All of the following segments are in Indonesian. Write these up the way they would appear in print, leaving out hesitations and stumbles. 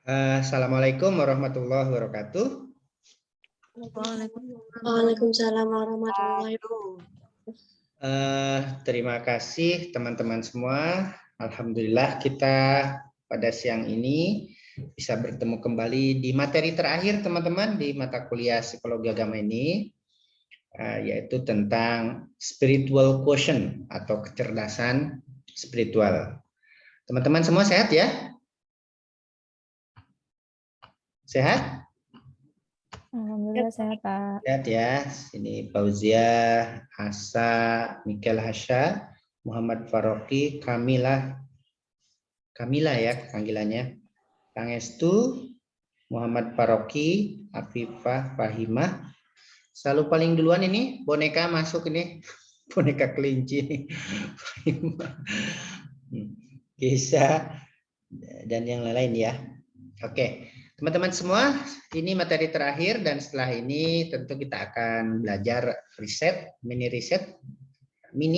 Assalamualaikum warahmatullahi wabarakatuh. Waalaikumsalam warahmatullahi wabarakatuh. Terima kasih teman-teman semua. Alhamdulillah kita pada siang ini bisa bertemu kembali di materi terakhir teman-teman di mata kuliah psikologi agama ini, yaitu tentang spiritual quotient atau kecerdasan spiritual. Teman-teman semua sehat ya? Sehat? Alhamdulillah sehat, Pak. Sehat ya. Ini Fauzia, Asa, Mikel Hasya, Muhammad Faroki, Kamila ya panggilannya. Kang Estu, Muhammad Faroki, Afifah, Fahimah. Selalu paling duluan ini boneka masuk ini. Boneka kelinci. Kisah dan yang lain ya. Oke. Teman-teman semua, ini materi terakhir dan setelah ini tentu kita akan belajar riset, mini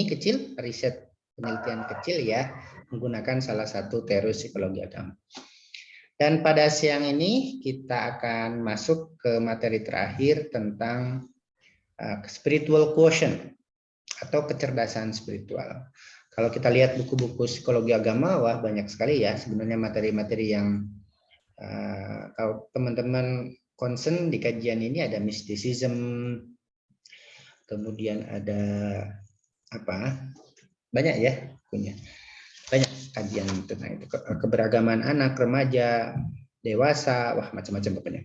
kecil, riset penelitian kecil ya, menggunakan salah satu teori psikologi agama. Dan pada siang ini kita akan masuk ke materi terakhir tentang spiritual quotient atau kecerdasan spiritual. Kalau kita lihat buku-buku psikologi agama, wah banyak sekali ya sebenarnya materi-materi yang kalau teman-teman concern di kajian ini ada mysticism, kemudian ada apa? Banyak ya punya. Banyak kajian tentang itu, keberagaman anak, remaja, dewasa, wah macam-macam pokoknya.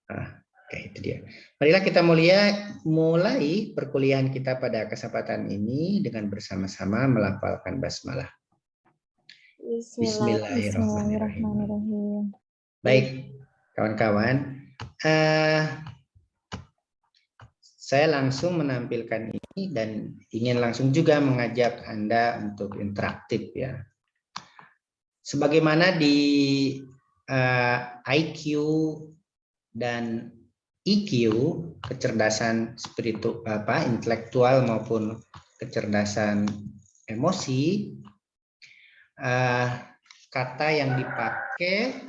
Oke, itu dia. Marilah kita mulai perkuliahan kita pada kesempatan ini dengan bersama-sama melafalkan basmalah. Bismillahirrahmanirrahim. Baik, kawan-kawan. Saya langsung menampilkan ini dan ingin langsung juga mengajak Anda untuk interaktif ya. Sebagaimana di IQ dan EQ, kecerdasan intelektual maupun kecerdasan emosi, kata yang dipakai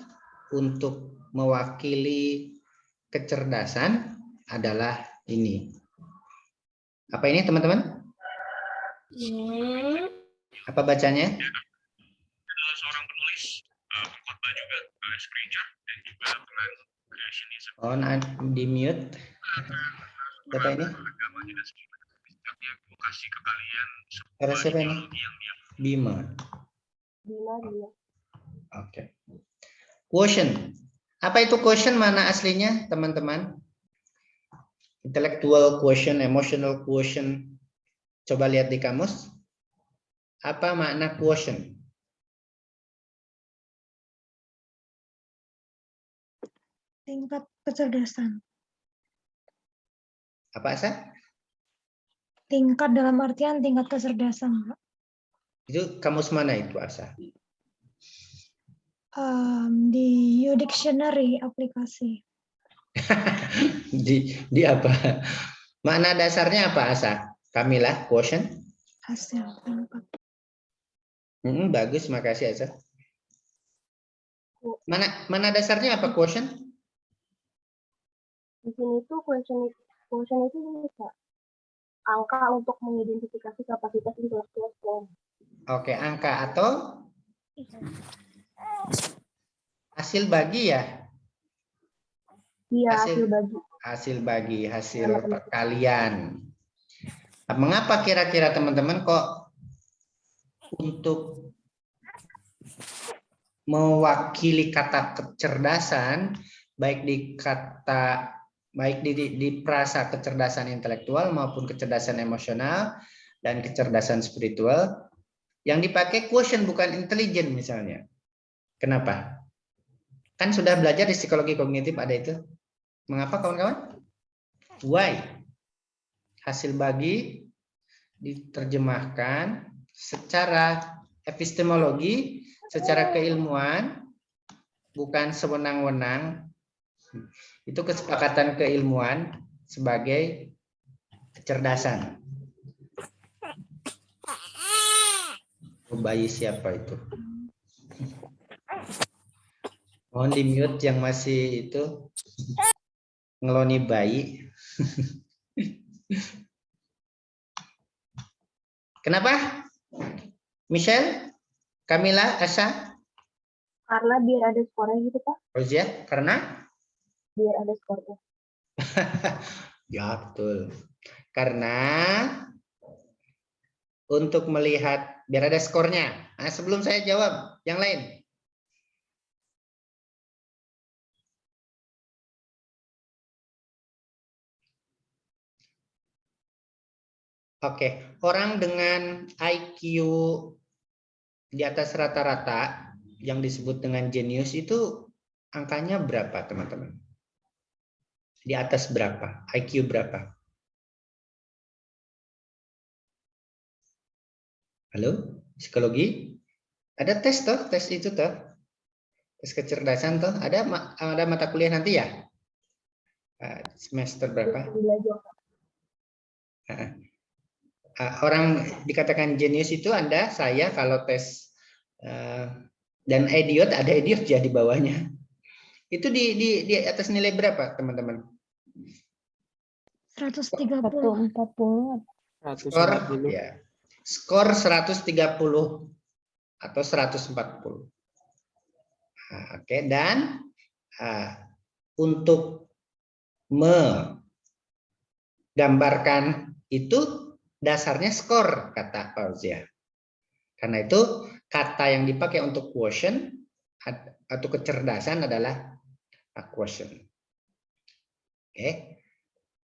untuk mewakili kecerdasan adalah ini. Apa ini teman-teman? Apa bacanya? Seorang penulis, pengkhotbah juga, screener dan juga penganut creationism. Di mute. Siapa ini? Agamanya dan sikapnya kasih ke kalian Para siapa ini? Bima. Oke. Quotient. Apa itu quotient? Mana aslinya, teman-teman? Intellectual quotient, emotional quotient. Coba lihat di kamus. Apa makna quotient? Tingkat kecerdasan. Apa Asa? Tingkat dalam artian tingkat kecerdasan, Pak. Itu kamus mana itu Asa? Di U-Dictionary aplikasi. di apa? Makna dasarnya apa Asa? Kamilah, quotient? Hasil tingkat. Bagus, makasih Asa. Mana dasarnya apa quotient? Di sini tuh quotient itu bisa angka untuk mengidentifikasi kapasitas intelektual. Oke, angka atau hasil bagi ya? Iya, hasil bagi. Hasil perkalian. Mengapa kira-kira teman-teman kok untuk mewakili kata kecerdasan baik di frasa kecerdasan intelektual maupun kecerdasan emosional dan kecerdasan spiritual yang dipakai quotient bukan intelligent misalnya. Kenapa? Kan sudah belajar di psikologi kognitif ada itu. Mengapa kawan-kawan? Why? Hasil bagi diterjemahkan secara epistemologi, secara keilmuan, bukan sewenang-wenang. Itu kesepakatan keilmuan sebagai kecerdasan. Bayi siapa itu? Mohon di mute yang masih itu ngeloni bayi. Kenapa? Michelle, Camilla, Asa, Karena biar ada skornya gitu Pak. Rozia, karena? Biar ada skornya. Ya, betul. Karena untuk melihat, biar ada skornya. Nah, sebelum saya jawab, yang lain. Oke, orang dengan IQ di atas rata-rata yang disebut dengan jenius itu angkanya berapa, teman-teman? Di atas berapa? IQ berapa? Halo, psikologi? Ada tes toh, tes itu toh, tes kecerdasan toh. Ada mata kuliah nanti ya? Semester berapa? Belajar. Orang dikatakan jenius itu Anda, saya kalau tes dan idiot, ada idiot ya di bawahnya. Itu di atas nilai berapa, teman-teman? 130. 140. Skor ya. Skor 130 atau 140. Oke, dan untuk menggambarkan itu dasarnya skor, kata Fauzia. Karena itu kata yang dipakai untuk quotient atau kecerdasan adalah quotient. Oke.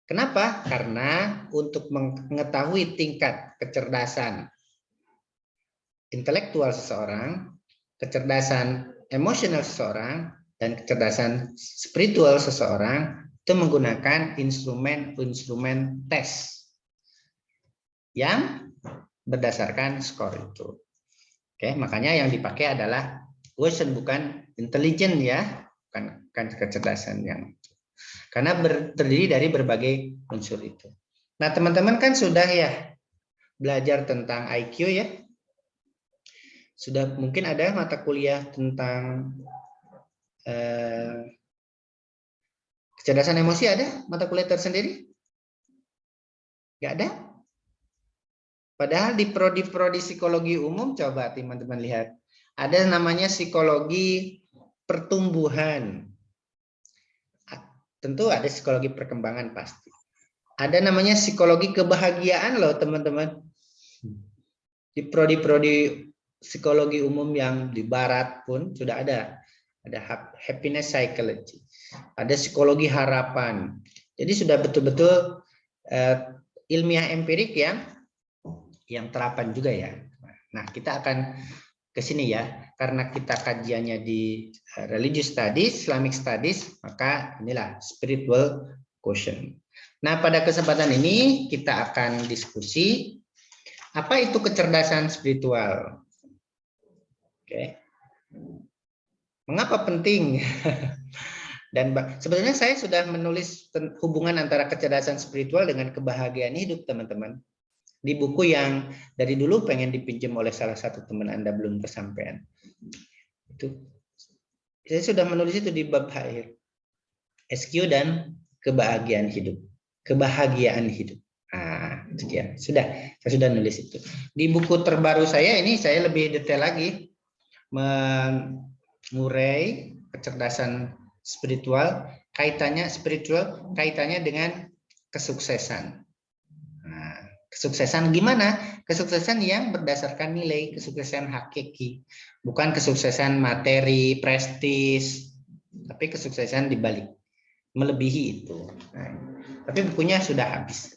Kenapa? Karena untuk mengetahui tingkat kecerdasan intelektual seseorang, kecerdasan emosional seseorang, dan kecerdasan spiritual seseorang itu menggunakan instrumen tes yang berdasarkan skor itu. Oke, makanya yang dipakai adalah quotient, bukan intelligent ya, bukan kecerdasan yang karena terdiri dari berbagai unsur itu. Nah, teman-teman kan sudah ya belajar tentang IQ ya. Sudah mungkin ada mata kuliah tentang kecerdasan emosi, ada mata kuliah tersendiri? Nggak ada? Padahal di prodi psikologi umum, coba teman-teman lihat. Ada namanya psikologi pertumbuhan. Tentu ada psikologi perkembangan pasti. Ada namanya psikologi kebahagiaan loh teman-teman. Di prodi psikologi umum yang di barat pun sudah ada. Ada happiness psychology. Ada psikologi harapan. Jadi sudah betul-betul ilmiah empirik yang terapan juga ya. Nah, kita akan ke sini ya. Karena kita kajiannya di religious studies, Islamic studies, maka inilah spiritual quotient. Nah, pada kesempatan ini kita akan diskusi apa itu kecerdasan spiritual. Oke. Mengapa penting? Dan sebenarnya saya sudah menulis hubungan antara kecerdasan spiritual dengan kebahagiaan hidup, teman-teman. Di buku yang dari dulu pengen dipinjam oleh salah satu teman Anda belum kesampaian. Itu saya sudah menulis itu di bab akhir. SQ dan kebahagiaan hidup. Kebahagiaan hidup. Nah, itu dia. Saya sudah nulis itu. Di buku terbaru saya ini saya lebih detail lagi mengurai kecerdasan spiritual kaitannya dengan kesuksesan. Nah, kesuksesan gimana? Kesuksesan yang berdasarkan nilai, kesuksesan hakiki, bukan kesuksesan materi, prestis, tapi kesuksesan dibalik, melebihi itu. Nah, tapi bukunya sudah habis.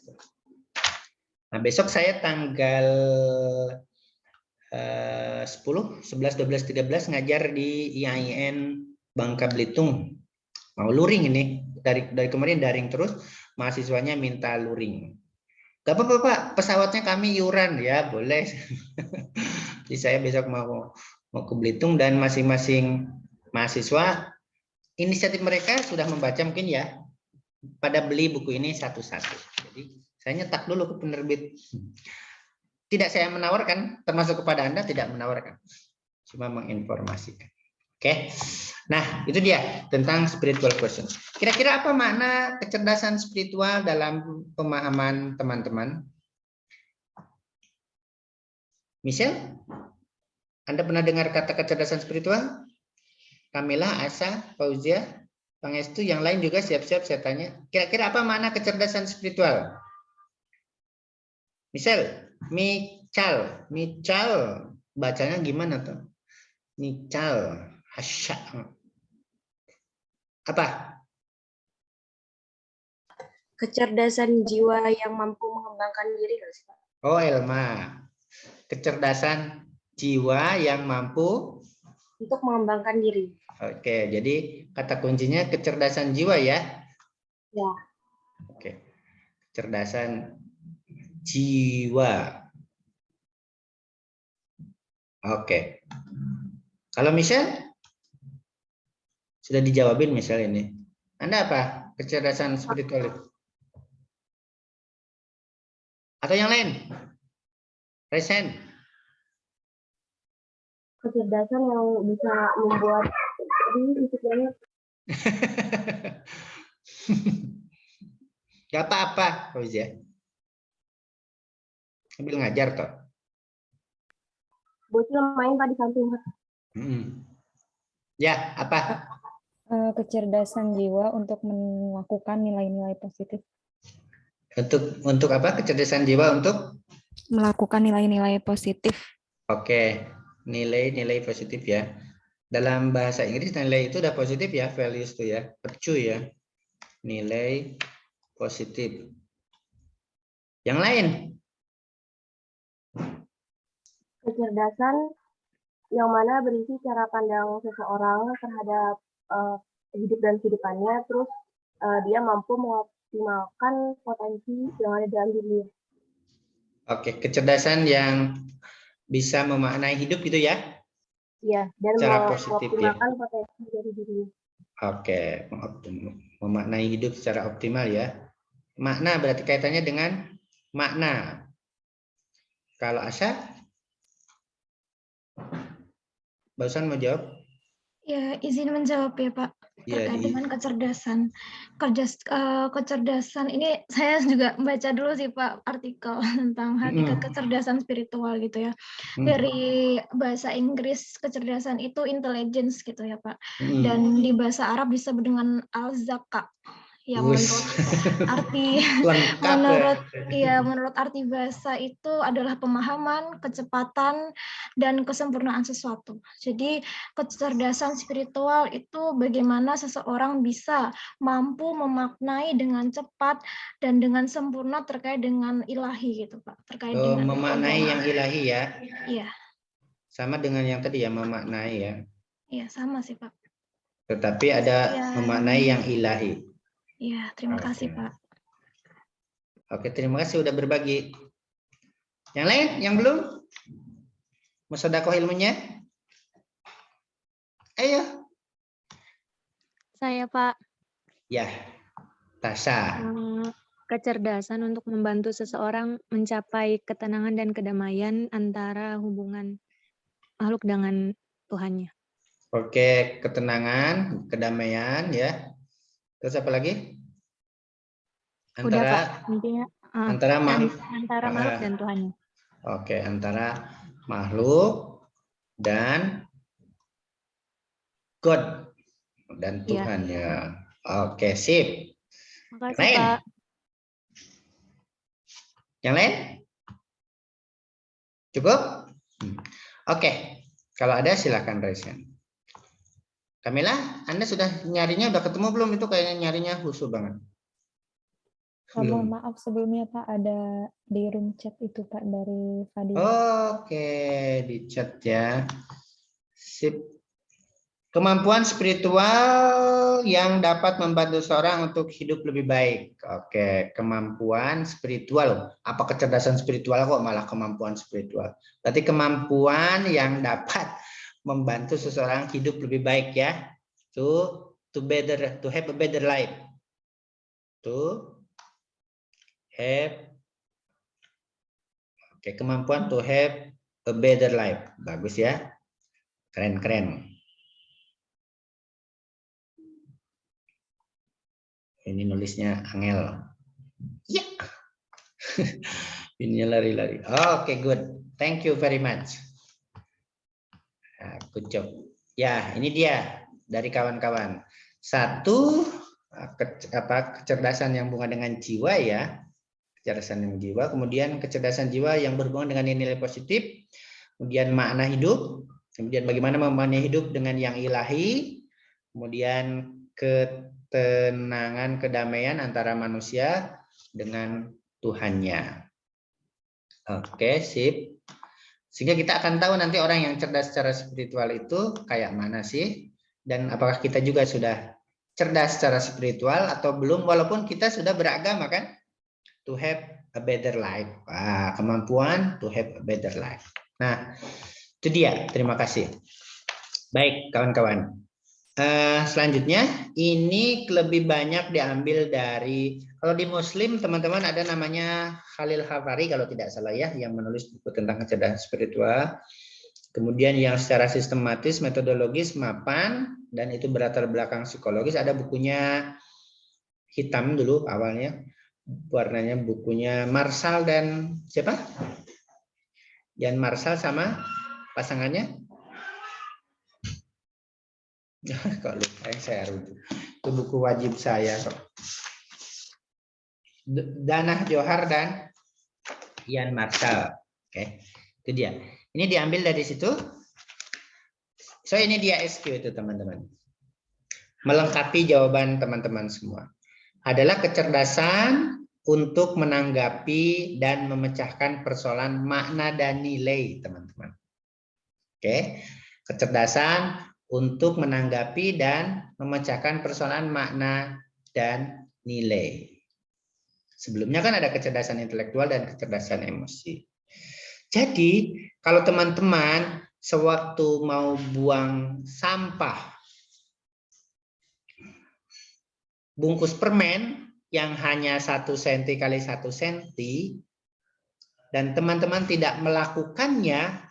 Nah, besok saya tanggal 10, 11, 12, 13 ngajar di IAIN Bangka Belitung. Mau luring ini, dari kemarin daring terus, mahasiswanya minta luring. Gak apa-apa Pak, pesawatnya kami iuran, ya boleh. Jadi saya besok mau ke Belitung dan masing-masing mahasiswa, inisiatif mereka sudah membaca mungkin ya, pada beli buku ini satu-satu. Jadi saya nyetak dulu ke penerbit. Tidak saya menawarkan, termasuk kepada Anda tidak menawarkan, cuma menginformasikan. Oke, Nah, itu dia tentang spiritual quotient. Kira-kira apa makna kecerdasan spiritual dalam pemahaman teman-teman? Michelle, Anda pernah dengar kata kecerdasan spiritual? Kamila, Asa, Fauzia, Pangestu, yang lain juga siap-siap saya tanya. Kira-kira apa makna kecerdasan spiritual? Michelle, Michal, bacanya gimana tuh? Michal, Hasya. Apa? Kecerdasan jiwa yang mampu mengembangkan diri nggak sih, Pak? Oh, Elma. Kecerdasan jiwa yang mampu. Untuk mengembangkan diri. Oke, jadi kata kuncinya kecerdasan jiwa ya. Ya. Oke. Kecerdasan jiwa. Oke. Kalau Michelle? Sudah dijawabin Michelle ini. Anda apa? Kecerdasan spiritual itu? Atau yang lain? Resen. Kecerdasan yang bisa membuat pikirannya Gak apa-apa, Fauzia. Sambil ngajar toh. bocil main Pak di samping. Ya, apa? Kecerdasan jiwa untuk melakukan nilai-nilai positif. Untuk apa? Kecerdasan jiwa untuk Melakukan nilai-nilai positif. Oke, nilai-nilai positif ya. Dalam bahasa Inggris nilai itu udah positif ya, values itu ya, virtue ya. Nilai positif. Yang lain? Kecerdasan yang mana berisi cara pandang seseorang terhadap hidup dan kehidupannya, terus dia mampu mengoptimalkan potensi yang ada dalam dirinya. Oke, kecerdasan yang bisa memaknai hidup gitu ya? Iya, dan Secara positif ya. mengoptimalkan potensi dari dirinya. Oke, memaknai hidup secara optimal ya. Makna berarti kaitannya dengan makna. Kalau Asya? Barusan mau jawab? Ya, izin menjawab ya Pak. Iya, Terkait dengan kecerdasan. Kecerdasan ini saya juga baca dulu sih Pak artikel tentang hakikat kecerdasan spiritual gitu ya. Dari bahasa Inggris kecerdasan itu intelligence gitu ya Pak. Dan di bahasa Arab disebut dengan al-zaka. Yang menurut arti lengkap menurut arti bahasa itu adalah pemahaman, kecepatan, dan kesempurnaan sesuatu. Jadi kecerdasan spiritual itu bagaimana seseorang bisa mampu memaknai dengan cepat dan dengan sempurna terkait dengan ilahi gitu Pak. Terkait dengan memaknai yang ilahi ya. Iya. Sama dengan yang tadi ya, memaknai ya. Iya, sama sih Pak. Tetapi ada memaknai yang ilahi. Iya, terima kasih Pak. Oke, terima kasih sudah berbagi. Yang lain, yang belum? Mau sedekah ilmunya? Ayo. Saya Pak. Ya, Tasha. Kecerdasan untuk membantu seseorang mencapai ketenangan dan kedamaian antara hubungan makhluk dengan Tuhannya. Oke, ketenangan, kedamaian ya. Terus apa lagi? Udah Pak, intinya antara makhluk dan Tuhannya. Oke, antara makhluk dan God dan Tuhan ya. Oke, sip. Makasih lain? Pak. Yang lain? Cukup? Oke, kalau ada silakan raise-nya. Kamila, Anda sudah nyarinya udah ketemu belum? Itu kayaknya nyarinya khusus banget. Mohon maaf sebelumnya Pak, ada di room chat itu Pak dari Fadil. Oke, di chat ya. Sip. Kemampuan spiritual yang dapat membantu seorang untuk hidup lebih baik. Oke, kemampuan spiritual. Apa kecerdasan spiritual kok malah kemampuan spiritual? Berarti kemampuan yang dapat membantu seseorang hidup lebih baik ya. To have a better life. To have kemampuan to have a better life. Bagus ya. Keren-keren. Ini nulisnya Angel. Ya. Ini lari-lari. Oke, good. Thank you very much. Nah, good job. Ya, ini dia dari kawan-kawan. Satu, kecerdasan yang berhubungan dengan jiwa ya. Kecerdasan yang jiwa, kemudian kecerdasan jiwa yang berhubungan dengan nilai positif, kemudian makna hidup, kemudian bagaimana memaknai hidup dengan yang ilahi, kemudian ketenangan, kedamaian antara manusia dengan Tuhannya. Oke, sip. Sehingga kita akan tahu nanti orang yang cerdas secara spiritual itu kayak mana sih, dan apakah kita juga sudah cerdas secara spiritual atau belum, walaupun kita sudah beragama kan. To have a better life. Kemampuan to have a better life. Nah, itu dia. Terima kasih. Baik, kawan-kawan. Selanjutnya, ini lebih banyak diambil dari, kalau di Muslim, teman-teman ada namanya Khalil Hafari, kalau tidak salah ya, yang menulis buku tentang kecerdasan spiritual. Kemudian yang secara sistematis, metodologis, mapan, dan itu berlatar belakang psikologis, ada bukunya hitam dulu awalnya. Warnanya bukunya Marshall dan siapa? Jan Marshall sama pasangannya. Kok lupa yang saya rujuk. Itu buku wajib saya kok. Danah Johar dan Jan Marshall. Oke, itu dia. Ini diambil dari situ. So ini dia SQ itu teman-teman. Melengkapi jawaban teman-teman semua. Adalah kecerdasan untuk menanggapi dan memecahkan persoalan makna dan nilai, teman-teman. Oke, kecerdasan untuk menanggapi dan memecahkan persoalan makna dan nilai. Sebelumnya kan ada kecerdasan intelektual dan kecerdasan emosi. Jadi, kalau teman-teman sewaktu mau buang sampah, bungkus permen yang hanya 1 cm kali 1 cm dan teman-teman tidak melakukannya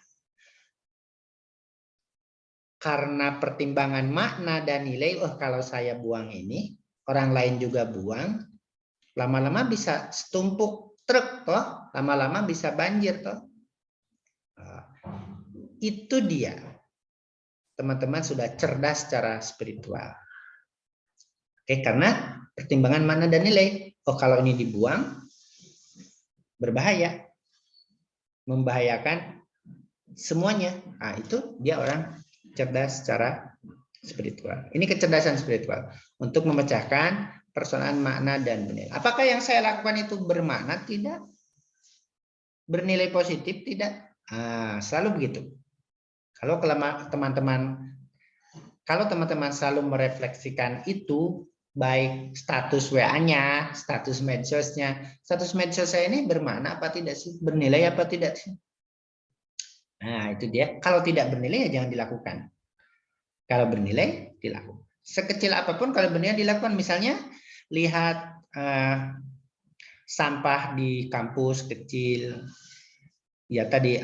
karena pertimbangan makna dan nilai, kalau saya buang ini, orang lain juga buang, lama-lama bisa setumpuk truk toh, lama-lama bisa banjir toh. Itu dia. Teman-teman sudah cerdas secara spiritual. Oke, karena pertimbangan mana dan nilai. Kalau ini dibuang, berbahaya. Membahayakan semuanya. Nah, itu dia orang cerdas secara spiritual. Ini kecerdasan spiritual. Untuk memecahkan persoalan makna dan nilai. Apakah yang saya lakukan itu bermakna? Tidak. Bernilai positif? Tidak. Selalu begitu. Kalau teman-teman selalu merefleksikan itu, baik status WA-nya, status medsosnya, status medsos saya ini bermakna apa tidak sih? Bernilai apa tidak sih? Nah, itu dia. Kalau tidak bernilai ya jangan dilakukan. Kalau bernilai, dilakukan. Sekecil apapun kalau bernilai dilakukan. Misalnya, lihat sampah di kampus kecil, ya tadi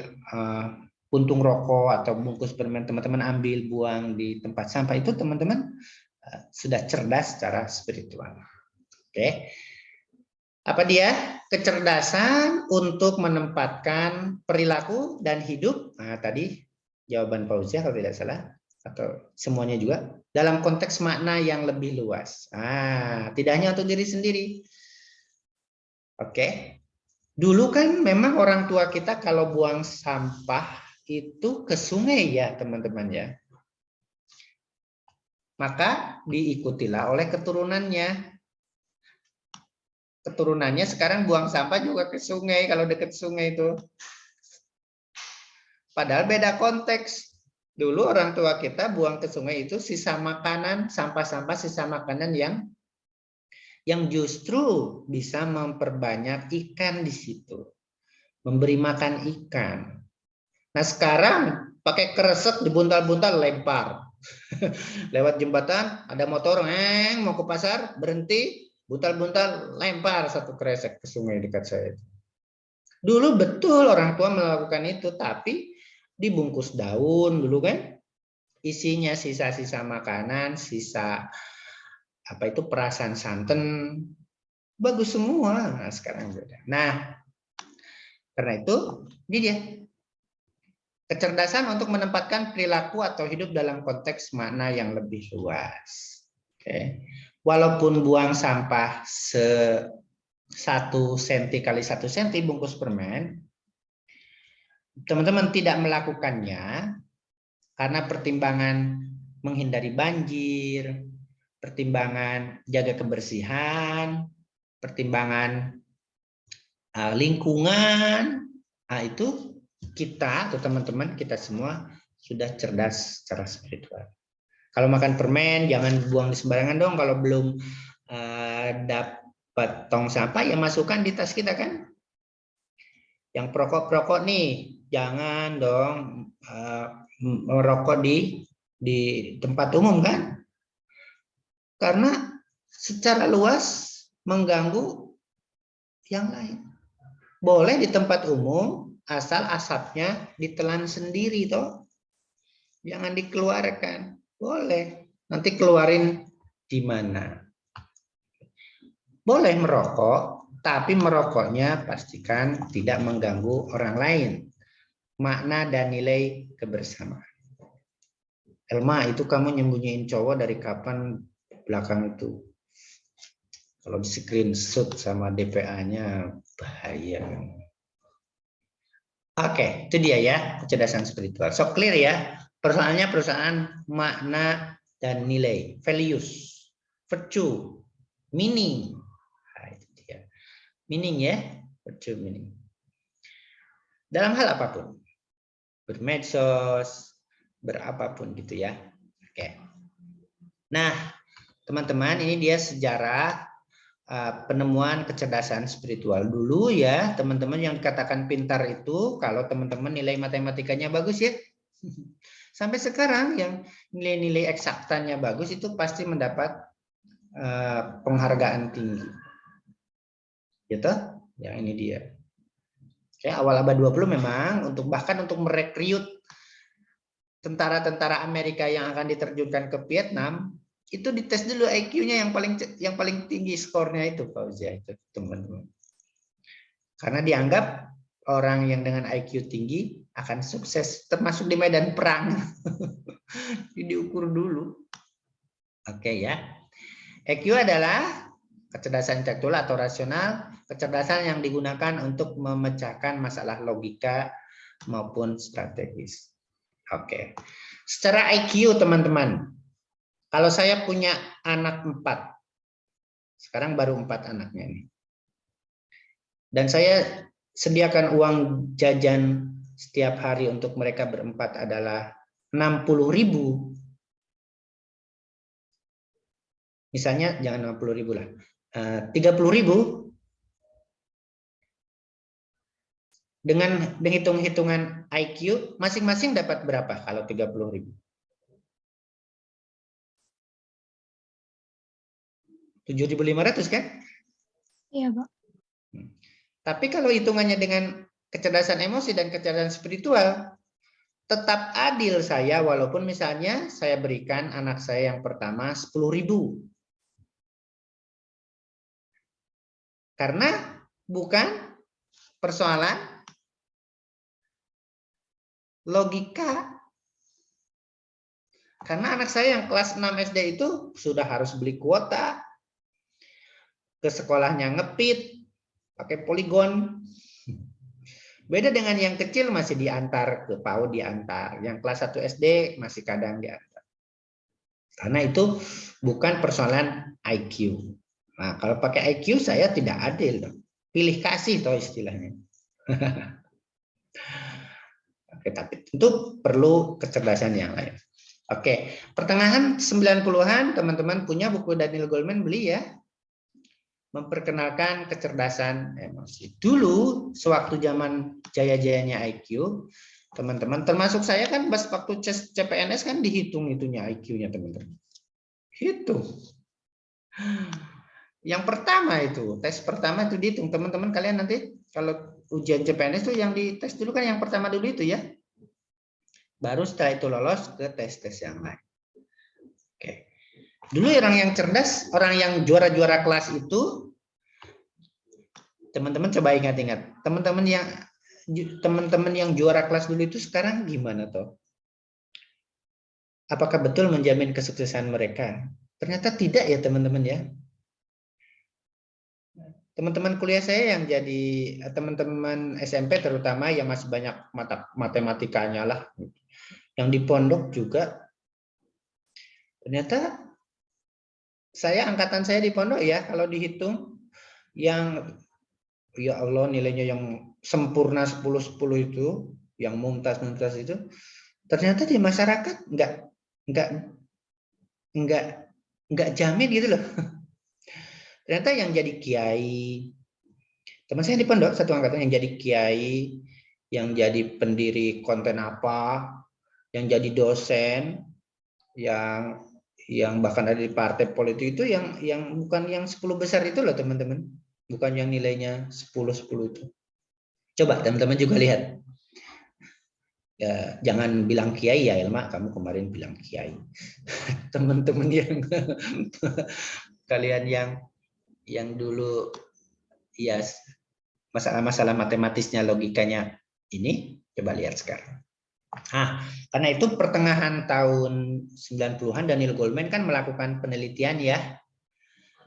puntung rokok atau bungkus permen teman-teman ambil, buang di tempat sampah, itu teman-teman sudah cerdas secara spiritual. Oke. Apa dia? Kecerdasan untuk menempatkan perilaku dan hidup. Nah, tadi jawaban Fauzia kalau tidak salah, atau semuanya juga, dalam konteks makna yang lebih luas. Tidak hanya untuk diri sendiri. Oke. Dulu kan memang orang tua kita kalau buang sampah itu ke sungai ya, teman-teman ya. Maka diikutilah oleh keturunannya. Keturunannya sekarang buang sampah juga ke sungai kalau dekat sungai itu. Padahal beda konteks. Dulu orang tua kita buang ke sungai itu sisa makanan, sampah-sampah sisa makanan yang justru bisa memperbanyak ikan di situ. Memberi makan ikan. Nah sekarang pakai kresek dibuntal-buntal lempar. Lewat jembatan ada motor mau ke pasar, berhenti, buntal-buntal lempar satu kresek ke sungai dekat saya. Dulu betul orang tua melakukan itu, tapi dibungkus daun dulu kan, isinya sisa-sisa makanan, sisa apa itu perasaan santen, bagus semua. Nah, sekarang beda. Nah, karena itu ini dia. Kecerdasan untuk menempatkan perilaku atau hidup dalam konteks makna yang lebih luas. Oke. Walaupun buang sampah 1 cm kali 1 cm bungkus permen, teman-teman tidak melakukannya karena pertimbangan menghindari banjir, pertimbangan jaga kebersihan, pertimbangan lingkungan. Nah, itu kita atau teman-teman kita semua sudah cerdas secara spiritual. Kalau makan permen jangan buang di sembarangan dong. Kalau belum dapat tong sampah ya masukkan di tas kita kan. Yang perokok-perokok nih jangan dong merokok di tempat umum kan. Karena secara luas mengganggu yang lain. Boleh di tempat umum asal asapnya ditelan sendiri toh. Jangan dikeluarkan. Boleh. Nanti keluarin di mana? Boleh merokok, tapi merokoknya pastikan tidak mengganggu orang lain. Makna dan nilai kebersamaan. Elma, itu kamu nyembunyiin cowok dari kapan belakang itu? Kalau di screenshot sama DPA-nya bahaya. Oke, itu dia ya, kecerdasan spiritual. So clear ya, persoalannya perusahaan makna dan nilai, values, virtue, meaning. Nah, itu dia. Meaning ya, virtue, meaning. Dalam hal apapun, bermedsos, berapapun gitu ya. Oke. Nah, teman-teman, ini dia sejarah penemuan kecerdasan spiritual. Dulu ya, teman-teman yang dikatakan pintar itu, kalau teman-teman nilai matematikanya bagus ya, sampai sekarang yang nilai-nilai eksaktanya bagus itu pasti mendapat penghargaan tinggi. Gitu? Yang ini dia. Oke, awal abad 20 memang bahkan untuk merekrut tentara-tentara Amerika yang akan diterjunkan ke Vietnam, itu dites dulu IQ-nya yang paling tinggi skornya itu, Fauzia, itu teman-teman. Karena dianggap orang yang dengan IQ tinggi akan sukses termasuk di medan perang. Diukur dulu. Oke ya. IQ adalah kecerdasan intelektual atau rasional, kecerdasan yang digunakan untuk memecahkan masalah logika maupun strategis. Oke. Secara IQ teman-teman, kalau saya punya anak 4, sekarang baru 4 anaknya nih, dan saya sediakan uang jajan setiap hari untuk mereka berempat adalah 60.000. Misalnya jangan 60.000 lah, 30.000. Dengan hitung-hitungan IQ, masing-masing dapat berapa kalau 30.000? 7.500 kan? Iya, Pak. Tapi kalau hitungannya dengan kecerdasan emosi dan kecerdasan spiritual, tetap adil saya walaupun misalnya saya berikan anak saya yang pertama 10.000. Karena bukan persoalan logika. Karena anak saya yang kelas 6 SD itu sudah harus beli kuota, ke sekolahnya ngepit, pakai poligon. Beda dengan yang kecil masih diantar ke PAUD, diantar. Yang kelas 1 SD masih kadang diantar. Karena itu bukan persoalan IQ. Nah, kalau pakai IQ saya tidak adil dong. Pilih kasih toh istilahnya. Oke, tapi tentu perlu kecerdasan yang lain. Oke, pertengahan 90-an teman-teman punya buku Daniel Goleman, beli ya. Memperkenalkan kecerdasan emosi. Dulu sewaktu zaman jaya-jayanya IQ, teman-teman, termasuk saya kan pas waktu CPNS kan dihitung itunya IQ-nya teman-teman. Hitung. Yang pertama itu, tes pertama itu dihitung. Teman-teman kalian nanti kalau ujian CPNS itu yang dites dulu kan yang pertama dulu itu ya. Baru setelah itu lolos ke tes-tes yang lain. Oke. Dulu orang yang cerdas, orang yang juara-juara kelas itu, teman-teman coba ingat-ingat, teman-teman yang juara kelas dulu itu sekarang gimana toh? Apakah betul menjamin kesuksesan mereka? Ternyata tidak ya teman-teman ya. Teman-teman kuliah saya yang jadi teman-teman SMP terutama yang masih banyak matematikanya lah, yang di pondok juga, ternyata angkatan saya di pondok ya, kalau dihitung yang ya Allah nilainya yang sempurna 10-10 itu, yang mumtaz itu, ternyata di masyarakat nggak jamin gitu loh. Ternyata yang jadi kiai, teman saya di pondok satu angkatan yang jadi kiai, yang jadi pendiri konten apa, yang jadi dosen, yang bahkan ada di partai politik itu yang bukan yang 10 besar itu loh teman-teman, bukan yang nilainya 10-10 itu. Coba teman-teman juga lihat. Ya, jangan bilang kiai ya Elma, kamu kemarin bilang kiai. Teman-teman yang kalian yang dulu ya masalah-masalah matematisnya, logikanya ini, coba lihat sekarang. Karena itu pertengahan tahun 90-an Daniel Goleman kan melakukan penelitian ya,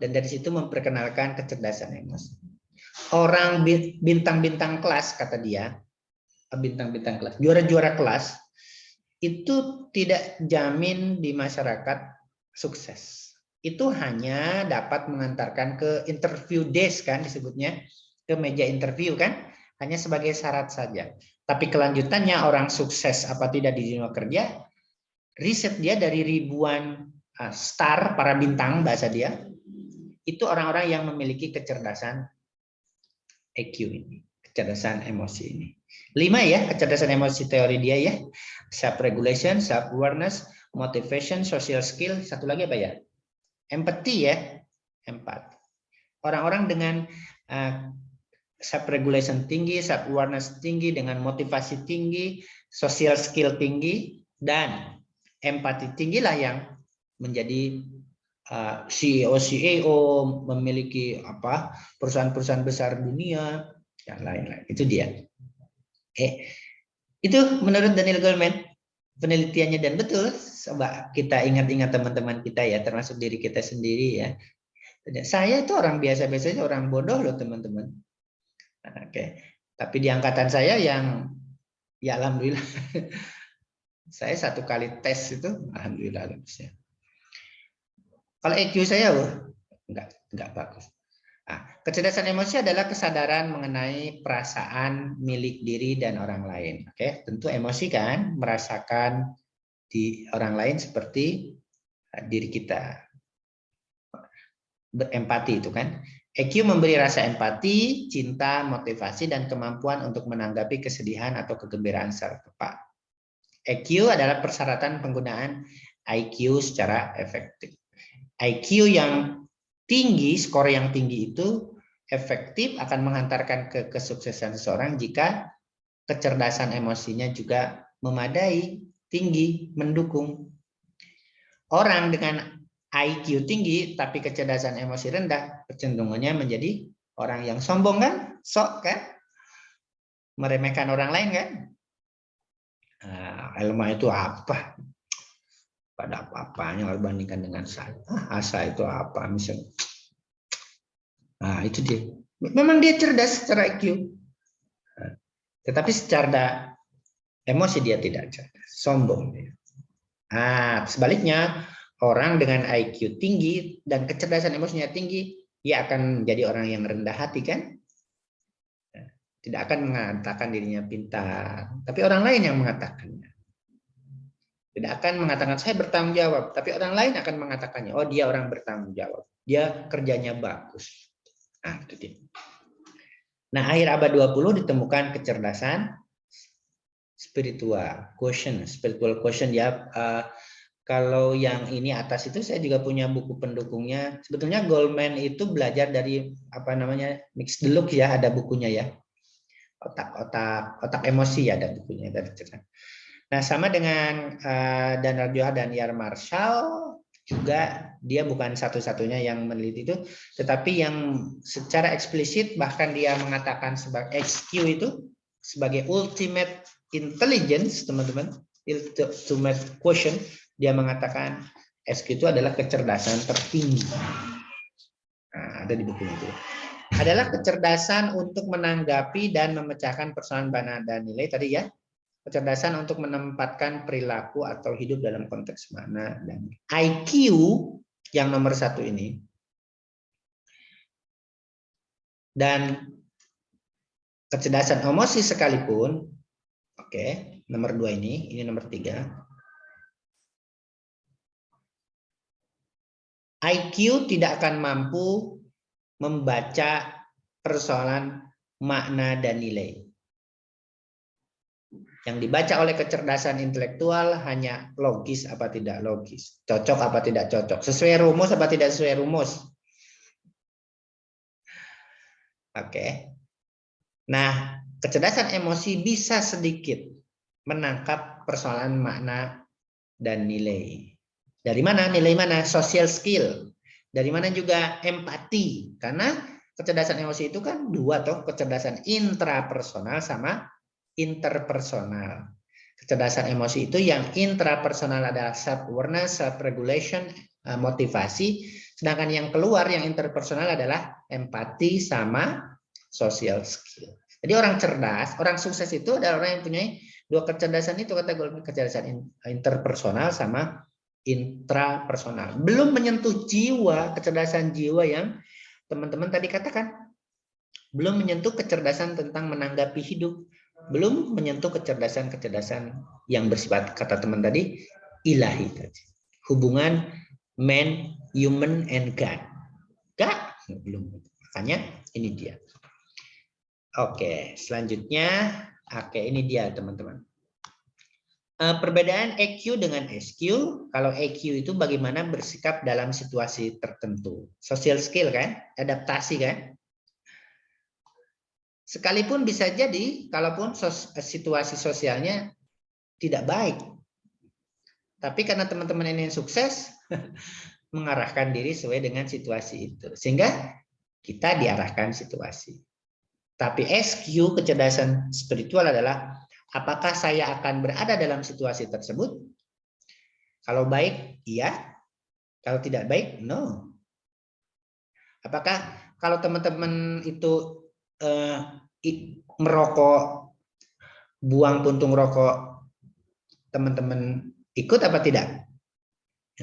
dan dari situ memperkenalkan kecerdasan emosi. Orang bintang-bintang kelas, kata dia, bintang-bintang kelas, juara-juara kelas itu tidak jamin di masyarakat sukses. Itu hanya dapat mengantarkan ke interview desk kan disebutnya, ke meja interview kan, hanya sebagai syarat saja. Tapi kelanjutannya orang sukses apa tidak di dunia kerja, riset dia dari ribuan star, para bintang bahasa dia, itu orang-orang yang memiliki kecerdasan EQ ini, kecerdasan emosi ini. 5 ya, kecerdasan emosi teori dia ya. Self-regulation, self-awareness, motivation, social skill. Satu lagi apa ya? Empathy ya. Empati. Orang-orang dengan self-regulation tinggi, self-awareness tinggi, dengan motivasi tinggi, social skill tinggi, dan empati tinggi lah yang menjadi CEO, memiliki perusahaan-perusahaan besar dunia, yang lain-lain. Itu dia. Itu menurut Daniel Goleman penelitiannya, dan betul. Coba kita ingat-ingat teman-teman kita ya, termasuk diri kita sendiri ya. Saya itu orang biasa-biasa, orang bodoh loh teman-teman. Tapi di angkatan saya yang ya alhamdulillah saya 1 kali tes itu alhamdulillah lulusnya. Kalau EQ saya enggak bagus. Kecerdasan emosi adalah kesadaran mengenai perasaan milik diri dan orang lain. Tentu emosi kan merasakan di orang lain seperti diri kita. Berempati itu kan. EQ memberi rasa empati, cinta, motivasi, dan kemampuan untuk menanggapi kesedihan atau kegembiraan secara tepat. EQ adalah persyaratan penggunaan IQ secara efektif. IQ yang tinggi, skor yang tinggi itu efektif akan menghantarkan ke kesuksesan seseorang jika kecerdasan emosinya juga memadai, tinggi, mendukung. Orang dengan IQ tinggi tapi kecerdasan emosi rendah, kecenderungannya menjadi orang yang sombong kan, sok kan, meremehkan orang lain kan. Elma itu apa? Pada apa-apanya dibandingkan dengan saya. Asa itu apa misalnya. Itu dia. Memang dia cerdas secara IQ. Tetapi secara emosi dia tidak cerdas, sombong dia. Sebaliknya, orang dengan IQ tinggi dan kecerdasan emosinya tinggi, dia akan menjadi orang yang rendah hati kan? Tidak akan mengatakan dirinya pintar, tapi orang lain yang mengatakannya. Tidak akan mengatakan saya bertanggung jawab, tapi orang lain akan mengatakannya. Oh, dia orang bertanggung jawab. Dia kerjanya bagus. Itu dia. Nah, akhir abad 20 ditemukan kecerdasan spiritual quotient ya. Kalau yang ini atas itu saya juga punya buku pendukungnya. Sebetulnya Goleman itu belajar dari Mix the Look ya, ada bukunya ya. Otak emosi ya, ada bukunya dari cerita. Nah, sama dengan Daniel Goleman dan Ian Marshall, juga dia bukan satu-satunya yang meneliti itu, tetapi yang secara eksplisit bahkan dia mengatakan sebagai XQ itu sebagai ultimate intelligence, teman-teman, ultimate quotient, dia mengatakan SQ itu adalah kecerdasan tertinggi. Nah, ada di buku itu. Adalah kecerdasan untuk menanggapi dan memecahkan persoalan makna dan nilai tadi ya. Kecerdasan untuk menempatkan perilaku atau hidup dalam konteks makna dan IQ yang nomor 1 ini. Dan kecerdasan emosi sekalipun, oke, nomor 2 ini nomor 3. IQ tidak akan mampu membaca persoalan makna dan nilai. Yang dibaca oleh kecerdasan intelektual hanya logis apa tidak logis, cocok apa tidak cocok, sesuai rumus apa tidak sesuai rumus. Oke. Nah, kecerdasan emosi bisa sedikit menangkap persoalan makna dan nilai. Dari mana? Nilai mana? Social skill. Dari mana juga empati. Karena kecerdasan emosi itu kan dua toh, kecerdasan intrapersonal sama interpersonal. Kecerdasan emosi itu yang intrapersonal adalah self-awareness, self-regulation, motivasi. Sedangkan yang keluar, yang interpersonal adalah empati sama social skill. Jadi orang cerdas, orang sukses itu adalah orang yang punya dua kecerdasan itu, kategori kecerdasan interpersonal sama intrapersonal. Belum menyentuh jiwa, kecerdasan jiwa yang teman-teman tadi katakan. Belum menyentuh kecerdasan tentang menanggapi hidup. Belum menyentuh kecerdasan-kecerdasan yang bersifat, kata teman tadi, ilahi tadi. Hubungan man, human, and God. Enggak, belum. Makanya ini dia. Oke, selanjutnya, oke, ini dia teman-teman. Perbedaan EQ dengan SQ. Kalau EQ itu bagaimana bersikap dalam situasi tertentu. Social skill kan, adaptasi kan. Sekalipun bisa jadi, kalaupun situasi sosialnya tidak baik. Tapi karena teman-teman ini sukses, mengarahkan diri sesuai dengan situasi itu. Sehingga kita diarahkan situasi. Tapi SQ, kecerdasan spiritual adalah, apakah saya akan berada dalam situasi tersebut? Kalau baik, iya. Kalau tidak baik, no. Apakah kalau teman-teman itu merokok, buang puntung rokok, teman-teman ikut apa tidak?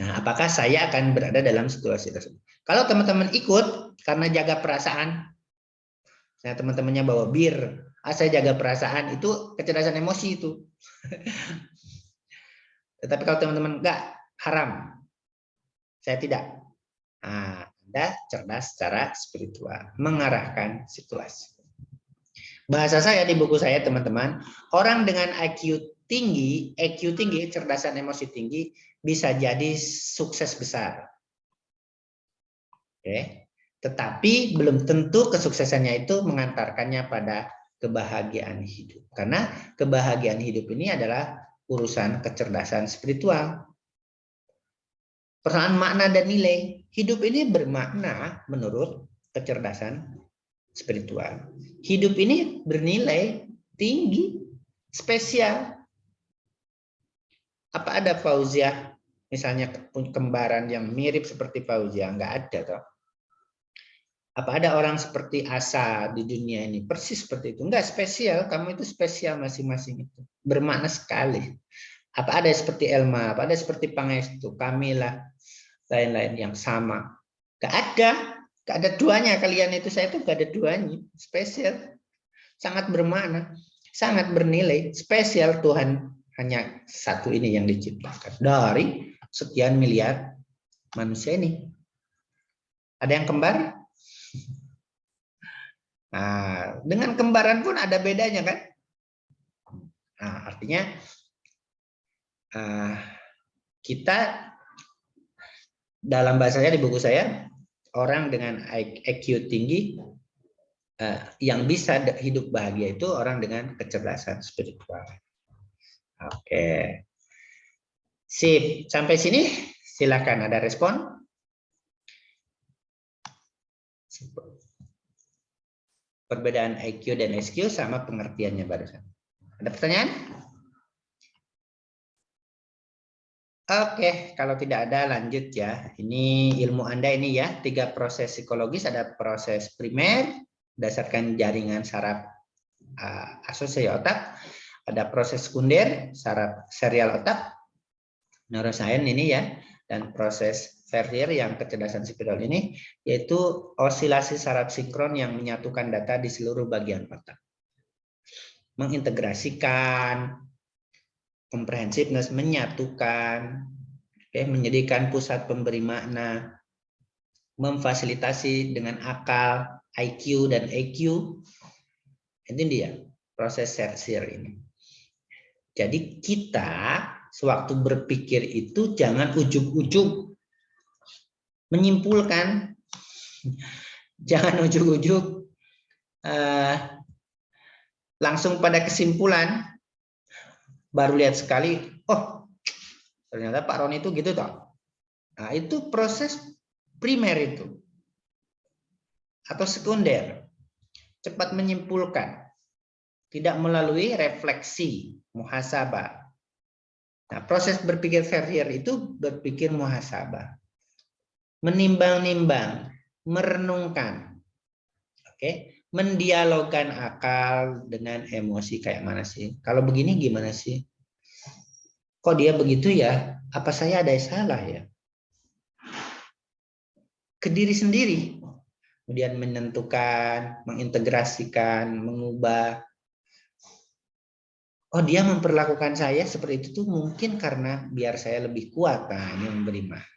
Nah, apakah saya akan berada dalam situasi tersebut? Kalau teman-teman ikut karena jaga perasaan, nah teman-temannya bawa bir, saya jaga perasaan, itu kecerdasan emosi itu. Tetapi kalau teman-teman enggak, haram, saya tidak. Nah, Anda cerdas secara spiritual, mengarahkan situasi. Bahasa saya di buku saya, teman-teman, orang dengan EQ tinggi, kecerdasan emosi tinggi, bisa jadi sukses besar. Oke. Tetapi belum tentu kesuksesannya itu mengantarkannya pada kebahagiaan hidup. Karena kebahagiaan hidup ini adalah urusan kecerdasan spiritual. Persoalan makna dan nilai. Hidup ini bermakna menurut kecerdasan spiritual. Hidup ini bernilai tinggi, spesial. Apa ada Fauziah, misalnya kembaran yang mirip seperti Fauziah? Enggak ada toh. Apa ada orang seperti Asa di dunia ini persis seperti itu? Enggak, spesial. Kamu itu spesial masing-masing itu. Bermakna sekali. Apa ada seperti Elma, apa ada seperti Pangestu, Kamila, lain-lain yang sama? Enggak ada. Enggak ada duanya. Kalian itu, saya itu enggak ada duanya. Spesial. Sangat bermakna. Sangat bernilai. Spesial. Tuhan hanya satu ini yang diciptakan. Dari sekian miliar manusia ini. Ada yang kembar? Nah, dengan kembaran pun ada bedanya kan? Nah, artinya kita dalam bahasanya di buku saya, orang dengan EQ tinggi yang bisa hidup bahagia itu orang dengan kecerdasan spiritual. Oke. Sip, sampai sini Silakan, ada respon? Perbedaan IQ dan SQ sama pengertiannya barusan. Ada pertanyaan? Oke, kalau tidak ada lanjut ya. Ini ilmu Anda ini ya, 3 proses psikologis, ada proses primer berdasarkan jaringan saraf asosiasi otak, ada proses sekunder saraf serial otak, neuroscience ini ya, dan proses tersier yang kecerdasan spiritual ini, yaitu osilasi saraf sinkron yang menyatukan data di seluruh bagian otak. Mengintegrasikan, comprehensiveness, menyatukan, menjadikan pusat pemberi makna, memfasilitasi dengan akal, IQ dan EQ. Itu dia proses tersier ini. Jadi kita sewaktu berpikir itu jangan ujug-ujug menyimpulkan, jangan ujug-ujug langsung pada kesimpulan, baru lihat sekali, oh ternyata Pak Roni itu gitu toh. Nah itu proses primer itu, atau sekunder, cepat menyimpulkan, tidak melalui refleksi, muhasabah. Nah proses berpikir tersier itu berpikir muhasabah. Menimbang-nimbang, merenungkan, mendialogkan akal dengan emosi kayak mana sih? Kalau begini gimana sih? Kok dia begitu ya? Apa saya ada yang salah ya? Ke diri sendiri, kemudian menentukan, mengintegrasikan, mengubah. Oh dia memperlakukan saya seperti itu tuh mungkin karena biar saya lebih kuat, nah ini memberi makna.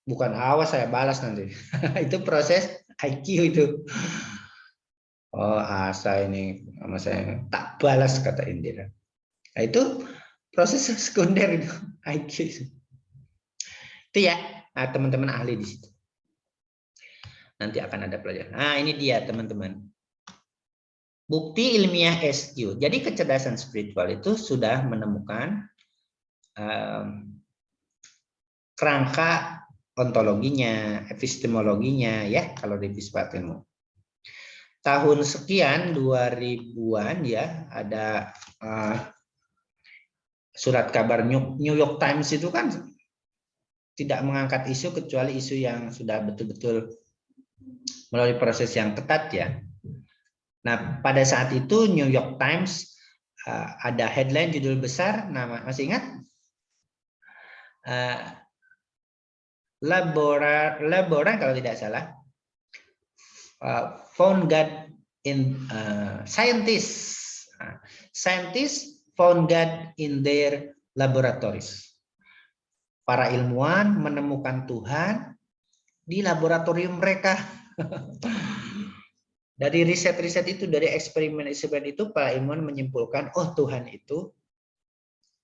Bukan awas saya balas nanti. Itu proses IQ itu. Oh asa ini sama saya tak balas kata Indira. Nah, itu proses sekunder itu IQ. Itu ya teman-teman ahli di situ. Nanti akan ada pelajaran. Nah ini dia teman-teman. Bukti ilmiah SQ. Jadi kecerdasan spiritual itu sudah menemukan kerangka ontologinya, epistemologinya ya kalau di filsafat ilmu. Tahun sekian 2000-an ya ada surat kabar New York Times itu kan tidak mengangkat isu kecuali isu yang sudah betul-betul melalui proses yang ketat ya. Nah, pada saat itu New York Times ada headline judul besar, nama masih ingat? Laboran kalau tidak salah, found God in scientists found God in their laboratories. Para ilmuwan menemukan Tuhan di laboratorium mereka. Dari riset-riset itu, dari eksperimen-eksperimen itu, para ilmuwan menyimpulkan, oh Tuhan itu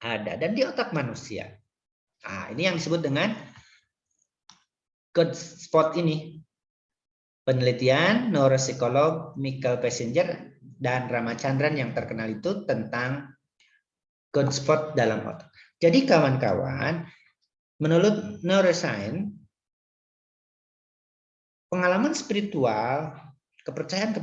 ada dan di otak manusia. Nah, ini yang disebut dengan God spot ini. Penelitian neuropsikolog Michael Passenger dan Ramachandran yang terkenal itu tentang God spot dalam otak. Jadi kawan-kawan, menurut neuroscience, pengalaman spiritual, kepercayaan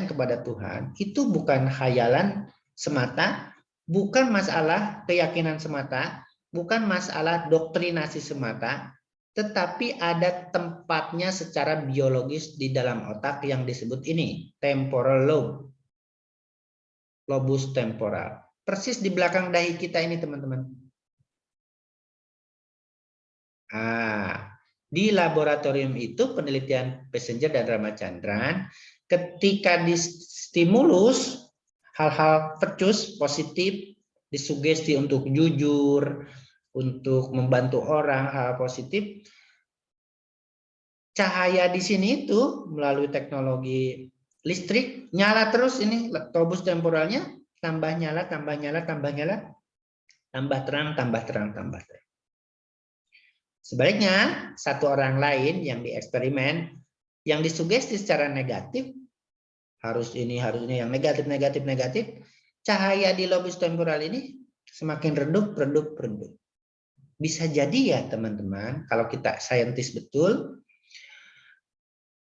kepada Tuhan itu bukan khayalan semata, bukan masalah keyakinan semata, bukan masalah doktrinasi semata, tetapi ada tempatnya secara biologis di dalam otak yang disebut ini, temporal lobe, lobus temporal. Persis di belakang dahi kita ini teman-teman. Di laboratorium itu penelitian Passenger dan Ramachandran, ketika distimulus hal-hal pecus, positif, disugesti untuk jujur, untuk membantu orang, hal positif, cahaya di sini itu melalui teknologi listrik nyala terus ini lobus temporalnya, tambah nyala, tambah nyala, tambah nyala, tambah terang, tambah terang, tambah terang. Sebaliknya, satu orang lain yang dieksperimen, yang disugesti secara negatif, harus ini yang negatif, negatif, negatif, cahaya di lobus temporal ini semakin redup, redup, redup. bisa jadi ya teman-teman, kalau kita saintis betul,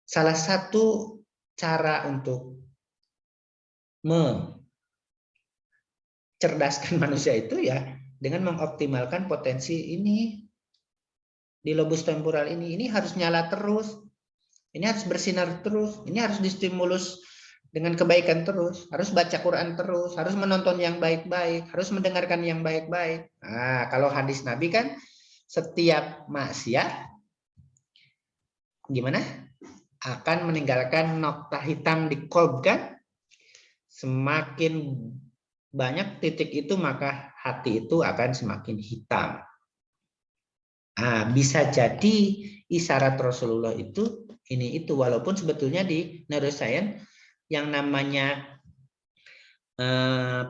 salah satu cara untuk mencerdaskan manusia itu ya dengan mengoptimalkan potensi ini di lobus temporal ini harus nyala terus, ini harus bersinar terus, ini harus distimulus dengan kebaikan terus, harus baca Quran terus, harus menonton yang baik-baik, harus mendengarkan yang baik-baik. Nah, kalau hadis Nabi kan setiap maksiat gimana? Akan meninggalkan nokta hitam di qalb kan? Semakin banyak titik itu maka hati itu akan semakin hitam. Nah, bisa jadi isyarat Rasulullah itu ini itu, walaupun sebetulnya di neuroscience yang namanya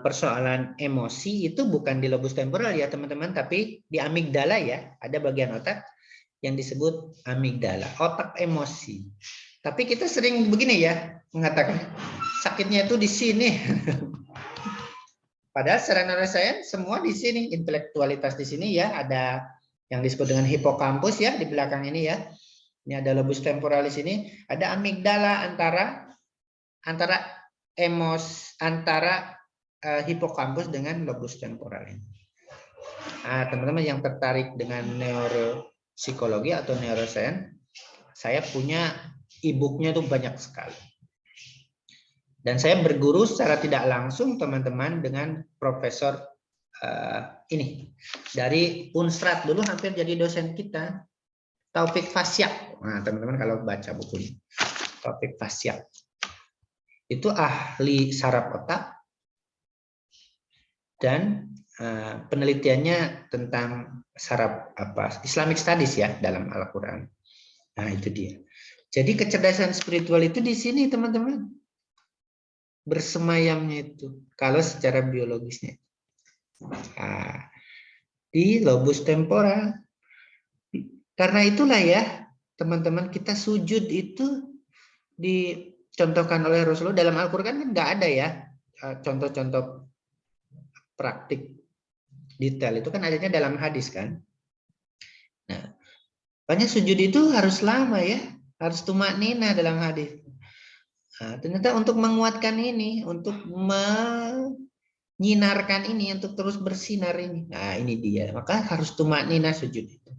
persoalan emosi itu bukan di lobus temporal ya teman-teman, tapi di amigdala ya, ada bagian otak yang disebut amigdala, otak emosi. Tapi kita sering begini ya mengatakan sakitnya itu di sini. Padahal secara neuroscience semua di sini, intelektualitas di sini ya, ada yang disebut dengan hipokampus ya di belakang ini ya. Ini ada lobus temporalis ini, ada amigdala antara hipokampus dengan lobus temporal ini. Nah, teman-teman yang tertarik dengan neuropsikologi atau neuroscience, saya punya e-booknya tuh banyak sekali. Dan saya berguru secara tidak langsung teman-teman dengan profesor ini dari Unsrat, dulu hampir jadi dosen kita, Taufik Fasyak. Nah, teman-teman kalau baca buku ini, Taufik Fasyak itu ahli saraf otak dan penelitiannya tentang saraf Islamic Studies ya dalam Al-Quran. Nah, itu dia. Jadi kecerdasan spiritual itu di sini teman-teman, bersemayamnya itu kalau secara biologisnya. Nah, di lobus temporal. Karena itulah ya teman-teman, kita sujud itu dicontohkan oleh Rasulullah dalam Al-Quran kan nggak ada ya contoh-contoh praktik detail, itu kan adanya dalam hadis kan. Nah, banyak sujud itu harus lama ya, harus tumaknina dalam hadis. Nah, ternyata untuk menguatkan ini, untuk menyinarkan ini, untuk terus bersinar ini. Nah, ini dia. Maka harus tumaknina sujud itu.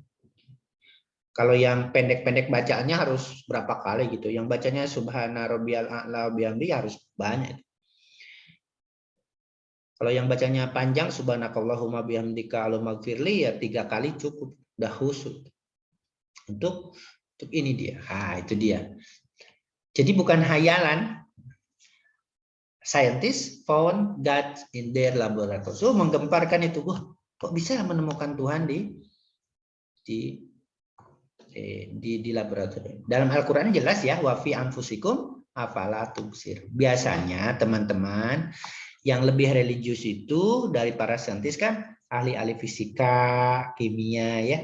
Kalau yang pendek-pendek bacaannya harus berapa kali gitu. Yang bacanya subhana rabbiyal a'la bihamdi harus banyak. Kalau yang bacanya panjang subhanakallahumma bihamdika Allahummaghfirli ya 3 kali cukup, udah khusyuk. Untuk ini dia. Ah, itu dia. Jadi bukan hayalan. Scientists found God in their laboratory. So menggemparkan itu, wah, kok bisa menemukan Tuhan di laboratorium. Dalam Al-Qur'an jelas ya, wa fi anfusikum afala tubsir. Biasanya teman-teman yang lebih religius itu dari para saintis kan ahli-ahli fisika, kimia ya.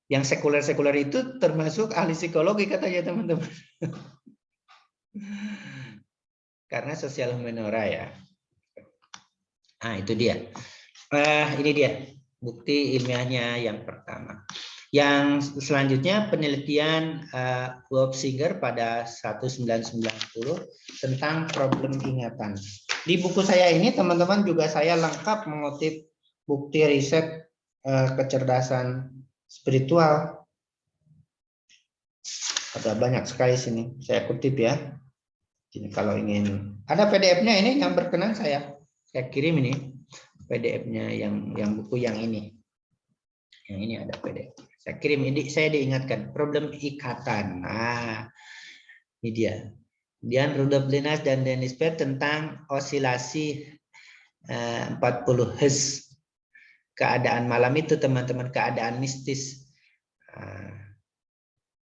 Yang sekuler-sekuler itu termasuk ahli psikologi katanya teman-teman. Karena sosial humaniora ya. Nah, itu dia. Ini dia bukti ilmiahnya yang pertama. Yang selanjutnya penelitian Bob Singer pada 1990 tentang problem ingatan. Di buku saya ini teman-teman juga saya lengkap mengutip bukti riset kecerdasan spiritual. Ada banyak sekali sini saya kutip ya. Jadi kalau ingin ada PDF-nya ini yang berkenan saya kirim ini PDF-nya yang buku yang ini. Yang ini ada PDF. Saya kirim ini, saya diingatkan problem ikatan. Nah, ini dia. Kemudian Rudolf Linus dan Dennis Baird tentang osilasi 40 Hz. Keadaan malam itu teman-teman, keadaan mistis.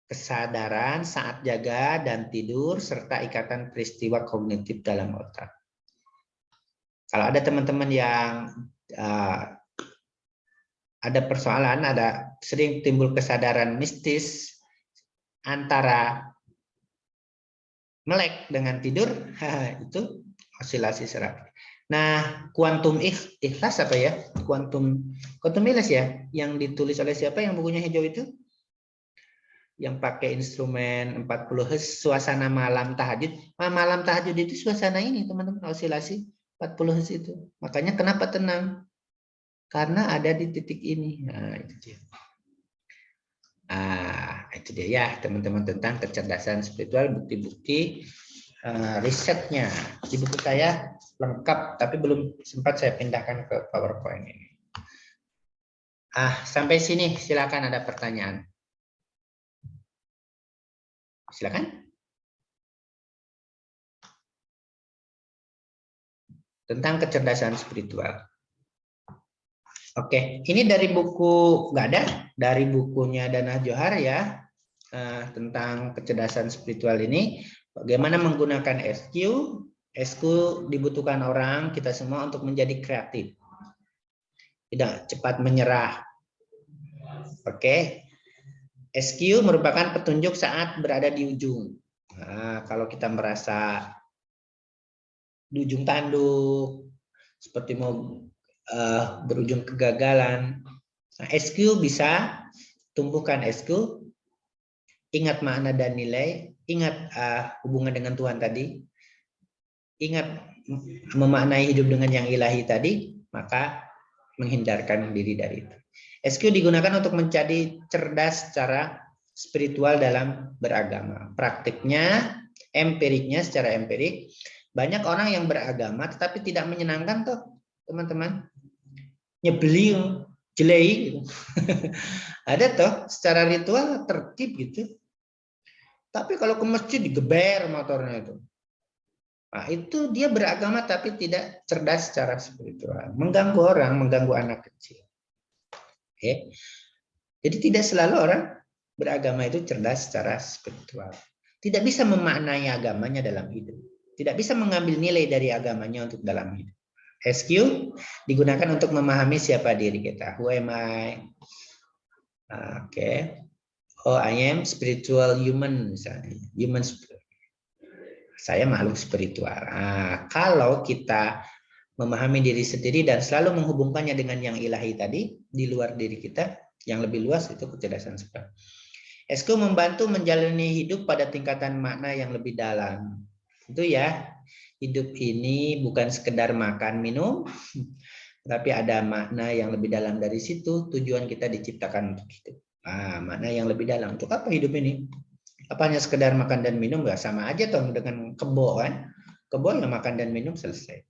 Kesadaran saat jaga dan tidur serta ikatan peristiwa kognitif dalam otak. Kalau ada teman-teman yang ada persoalan, ada sering timbul kesadaran mistis antara melek dengan tidur, itu osilasi saraf. Nah, kuantum ikhlas apa ya? Kuantum ikhlas ya, yang ditulis oleh siapa yang bukunya hijau itu? Yang pakai instrumen 40 Hz, suasana malam tahajud. Malam tahajud itu suasana ini, teman-teman, osilasi 40 Hz itu. Makanya kenapa tenang? Karena ada di titik ini. Nah, itu dia. Itu dia ya, teman-teman, tentang kecerdasan spiritual, bukti-bukti risetnya. Di buku saya lengkap, tapi belum sempat saya pindahkan ke PowerPoint ini. Sampai sini silakan ada pertanyaan. Silakan. Tentang kecerdasan spiritual. Oke, ini dari buku, nggak ada, dari bukunya Dana Johar ya, tentang kecerdasan spiritual ini, bagaimana menggunakan SQ. SQ dibutuhkan orang, kita semua, untuk menjadi kreatif. Tidak cepat menyerah. Oke. SQ merupakan petunjuk saat berada di ujung. Nah, kalau kita merasa di ujung tanduk, seperti mau berujung kegagalan, nah, SQ bisa tumbuhkan SQ, ingat makna dan nilai, ingat hubungan dengan Tuhan tadi, ingat memaknai hidup dengan yang ilahi tadi, maka menghindarkan diri dari itu. SQ digunakan untuk menjadi cerdas secara spiritual dalam beragama. Praktiknya, empiriknya, secara empirik, banyak orang yang beragama tetapi tidak menyenangkan tuh, teman-teman. Nyebelin, jelek gitu. Ada toh, secara ritual tertib gitu. Tapi kalau ke masjid digeber motornya itu. Nah, itu dia beragama tapi tidak cerdas secara spiritual. Mengganggu orang, mengganggu anak kecil. Oke. Jadi tidak selalu orang beragama itu cerdas secara spiritual. Tidak bisa memaknai agamanya dalam hidup. Tidak bisa mengambil nilai dari agamanya untuk dalam hidup. SQ digunakan untuk memahami siapa diri kita. Who am I? Oke. Oh, I am spiritual human misalnya. Human spirit. Saya makhluk spiritual. Kalau kita memahami diri sendiri dan selalu menghubungkannya dengan yang ilahi tadi, di luar diri kita, yang lebih luas, itu kecerdasan spiritual. SQ membantu menjalani hidup pada tingkatan makna yang lebih dalam. Itu ya, hidup ini bukan sekedar makan, minum, tapi ada makna yang lebih dalam dari situ. Tujuan kita diciptakan untuk hidup. Makna yang lebih dalam. Untuk apa hidup ini? Apa hanya sekedar makan dan minum? Nggak, sama aja toh dengan kebo kan. Kebo yang makan dan minum selesai.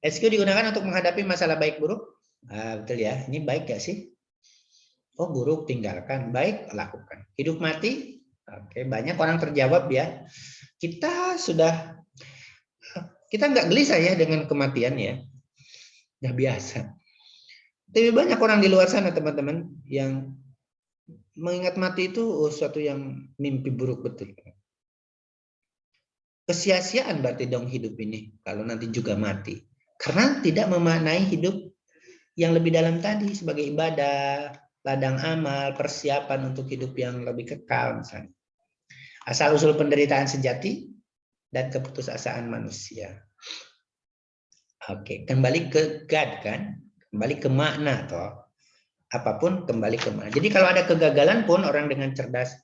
SQ digunakan untuk menghadapi masalah baik buruk. Betul ya, ini baik gak sih? Oh, buruk, tinggalkan. Baik, lakukan. Hidup mati. Oke, banyak orang terjawab ya. Kita nggak gelisah ya dengan kematian ya. Udah biasa. Tapi banyak orang di luar sana, teman-teman, yang mengingat mati itu suatu yang mimpi buruk betul. Kesia-siaan berarti dong hidup ini kalau nanti juga mati. Karena tidak memaknai hidup yang lebih dalam tadi sebagai ibadah, ladang amal, persiapan untuk hidup yang lebih kekal misalnya. Asal-usul penderitaan sejati dan keputusasaan manusia. Oke, kembali ke God kan? Kembali ke makna toh. Apapun kembali ke makna. Jadi kalau ada kegagalan pun orang dengan cerdas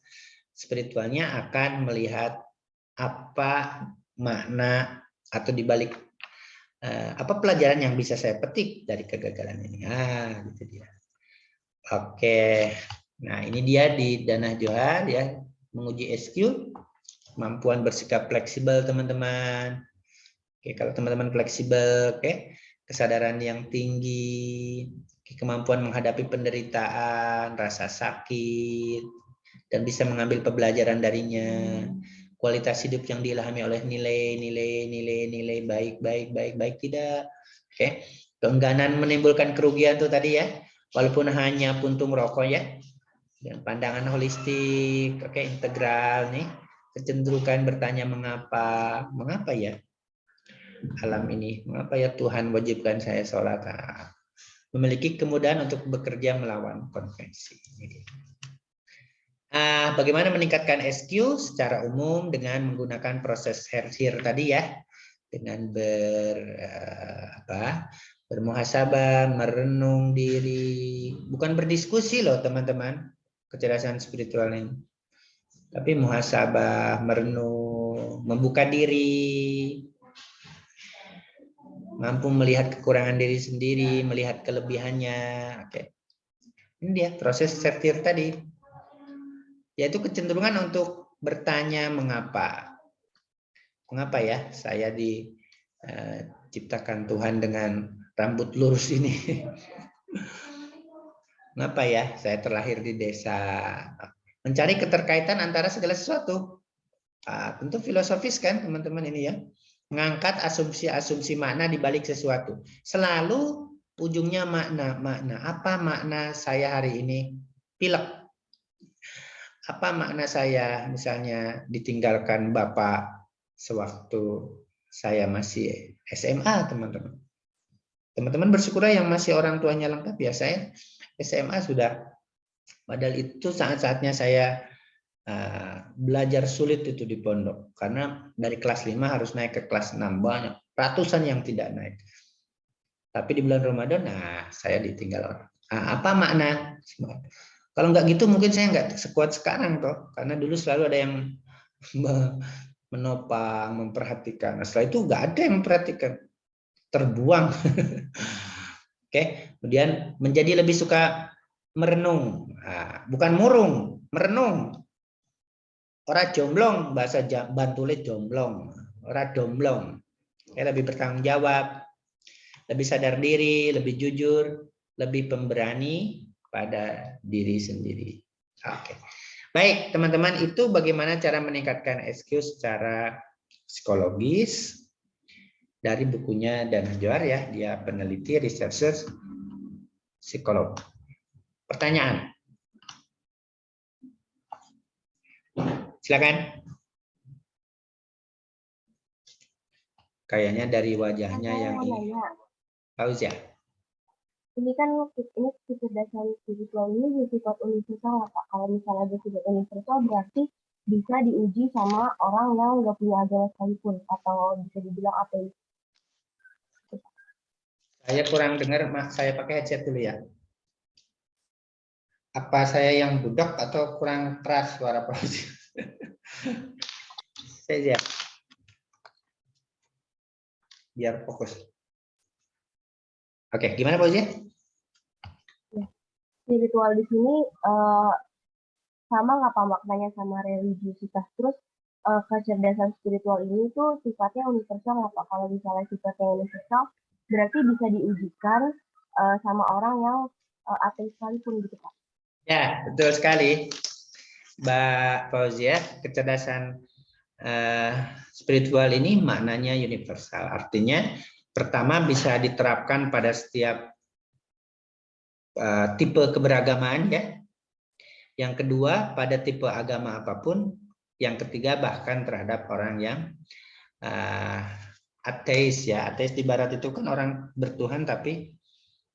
spiritualnya akan melihat apa makna atau dibalik apa pelajaran yang bisa saya petik dari kegagalan ini. Gitu dia. Oke. Nah, ini dia di Dana Johar ya, menguji SQ, kemampuan bersikap fleksibel teman-teman. Oke, kalau teman-teman fleksibel, oke, kesadaran yang tinggi, kemampuan menghadapi penderitaan, rasa sakit, dan bisa mengambil pembelajaran darinya. Kualitas hidup yang diilhami oleh nilai baik tidak. Oke, keengganan menimbulkan kerugian tuh tadi ya, walaupun hanya puntung rokok ya. Dan pandangan holistik, oke, integral nih. Kecenderungan bertanya mengapa ya alam ini, mengapa ya Tuhan wajibkan saya sholat. Memiliki kemudahan untuk bekerja melawan konvensi. Bagaimana meningkatkan SQ secara umum dengan menggunakan proses Hershey tadi ya. dengan bermuhasabah, merenung diri, bukan berdiskusi loh teman-teman, kecerdasan spiritual ini. Tapi muhasabah, merenung, membuka diri, mampu melihat kekurangan diri sendiri, melihat kelebihannya. Oke. Ini dia proses setir tadi. Yaitu kecenderungan untuk bertanya mengapa. Mengapa ya saya diciptakan Tuhan dengan rambut lurus ini? Mengapa ya saya terlahir di desa? Mencari keterkaitan antara segala sesuatu. Tentu filosofis kan teman-teman ini ya. Mengangkat asumsi-asumsi makna di balik sesuatu. Selalu ujungnya makna. Apa makna saya hari ini pilek? Apa makna saya misalnya ditinggalkan Bapak sewaktu saya masih SMA, teman-teman. Teman-teman bersyukur yang masih orang tuanya lengkap ya. Saya SMA sudah. Padahal itu saat-saatnya saya belajar sulit itu di pondok. Karena dari kelas 5 harus naik ke kelas 6. Banyak. Ratusan yang tidak naik. Tapi di bulan Ramadan, saya ditinggal orang. Apa makna? Kalau nggak gitu mungkin saya nggak sekuat sekarang toh. Karena dulu selalu ada yang menopang, memperhatikan. Nah, setelah itu nggak ada yang memperhatikan. Terbuang. Oke. Kemudian menjadi lebih suka merenung. Bukan murung, merenung. Orang jomblong, bahasa Bantule jomblong. Orang domblong. Lebih bertanggung jawab, lebih sadar diri, lebih jujur, lebih pemberani pada diri sendiri. Oke. Baik, teman-teman, itu bagaimana cara meningkatkan EQ secara psikologis dari bukunya Dan Johar ya, dia peneliti researcher psikolog. Pertanyaan? Silakan. Kayaknya dari wajahnya yang ini. Fauzia. Ini kan ini kecerdasan spiritual ini bersifat universal Pak. Kalau misalnya bersifat universal berarti bisa diuji sama orang yang nggak punya agama sekalipun atau bisa dibilang ateis. Saya kurang dengar, saya pakai headset dulu ya. Apa saya yang budak atau kurang keras suara Fauzia? Saya biar fokus. Oke, gimana Fauzia? Ya. Spiritual di sini sama nggak Pak maknanya sama religiusitas? Terus kecerdasan spiritual ini tuh sifatnya universal nggak Pak? Kalau misalnya sifatnya universal, berarti bisa diujikan sama orang yang ateis sekalipun gitu Pak? Ya, betul sekali, Mbak Fauzia. Kecerdasan spiritual ini maknanya universal. Artinya, pertama bisa diterapkan pada setiap tipe keberagamaan ya. Yang kedua pada tipe agama apapun. Yang ketiga bahkan terhadap orang yang ateis ya. Ateis di barat itu kan orang bertuhan tapi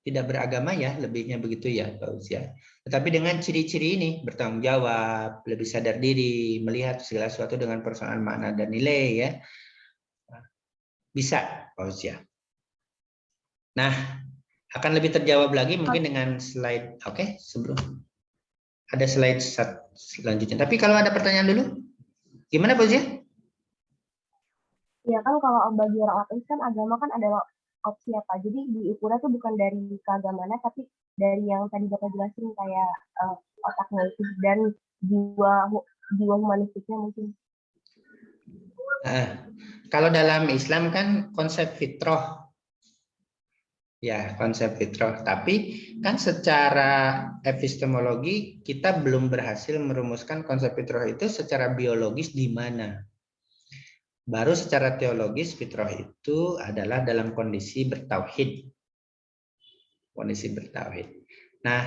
tidak beragama ya, lebihnya begitu ya Pak Usia. Tetapi dengan ciri-ciri ini, bertanggung jawab, lebih sadar diri, melihat segala sesuatu dengan persoalan makna dan nilai ya. Bisa Pak Usia. Nah, akan lebih terjawab lagi mungkin dengan slide. Oke, sebelum ada slide selanjutnya. Tapi kalau ada pertanyaan dulu, gimana Pak Usia? Ya kan kalau bagi orang ateis kan agama kan ada opsi apa. Jadi diukurnya tuh bukan dari keagamaannya tapi dari yang tadi Bapak jelasin kayak otaknya itu dan jiwa humanistiknya mungkin. Kalau dalam Islam kan konsep fitrah. Ya, konsep fitrah. Tapi kan secara epistemologi kita belum berhasil merumuskan konsep fitrah itu secara biologis di mana. Baru secara teologis fitrah itu adalah dalam kondisi bertauhid. Kondisi bertauhid. Nah,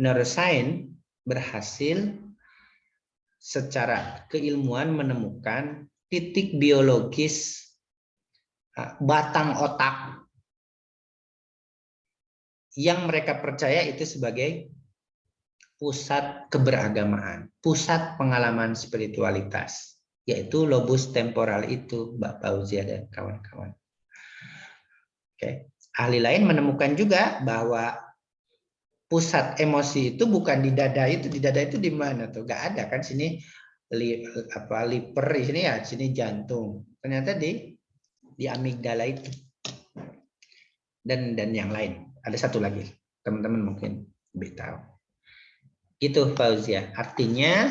neuroscience berhasil secara keilmuan menemukan titik biologis batang otak yang mereka percaya itu sebagai pusat keberagamaan, pusat pengalaman spiritualitas. yaitu lobus temporal itu, Mbak Fauzia dan kawan-kawan. Oke. Ahli lain menemukan juga bahwa pusat emosi itu bukan di dada itu. Di dada itu di mana tuh? Gak ada kan, sini liver, di sini ya, sini jantung. Ternyata di amigdala itu. Dan yang lain. Ada satu lagi. Teman-teman mungkin lebih tahu. Gitu Fauzia. Artinya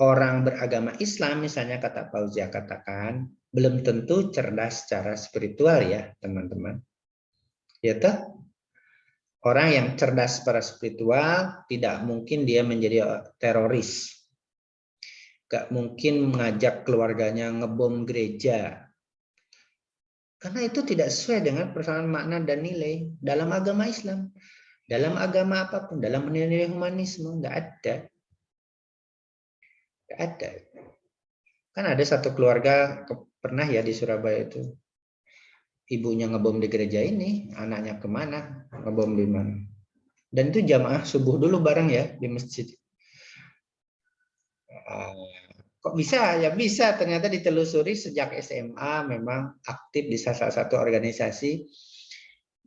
orang beragama Islam misalnya kata Fauzia katakan belum tentu cerdas secara spiritual ya teman-teman. Ya toh? Orang yang cerdas secara spiritual tidak mungkin dia menjadi teroris. Gak mungkin mengajak keluarganya ngebom gereja. Karena itu tidak sesuai dengan persoalan makna dan nilai dalam agama Islam. Dalam agama apapun, dalam nilai humanisme, nggak ada. Nggak ada. Kan ada satu keluarga pernah ya di Surabaya itu. Ibunya ngebom di gereja ini, anaknya kemana? Ngebom di mana? Dan itu jamaah subuh dulu bareng ya di masjid. Kok bisa? Ya bisa, ternyata ditelusuri sejak SMA memang aktif di salah satu organisasi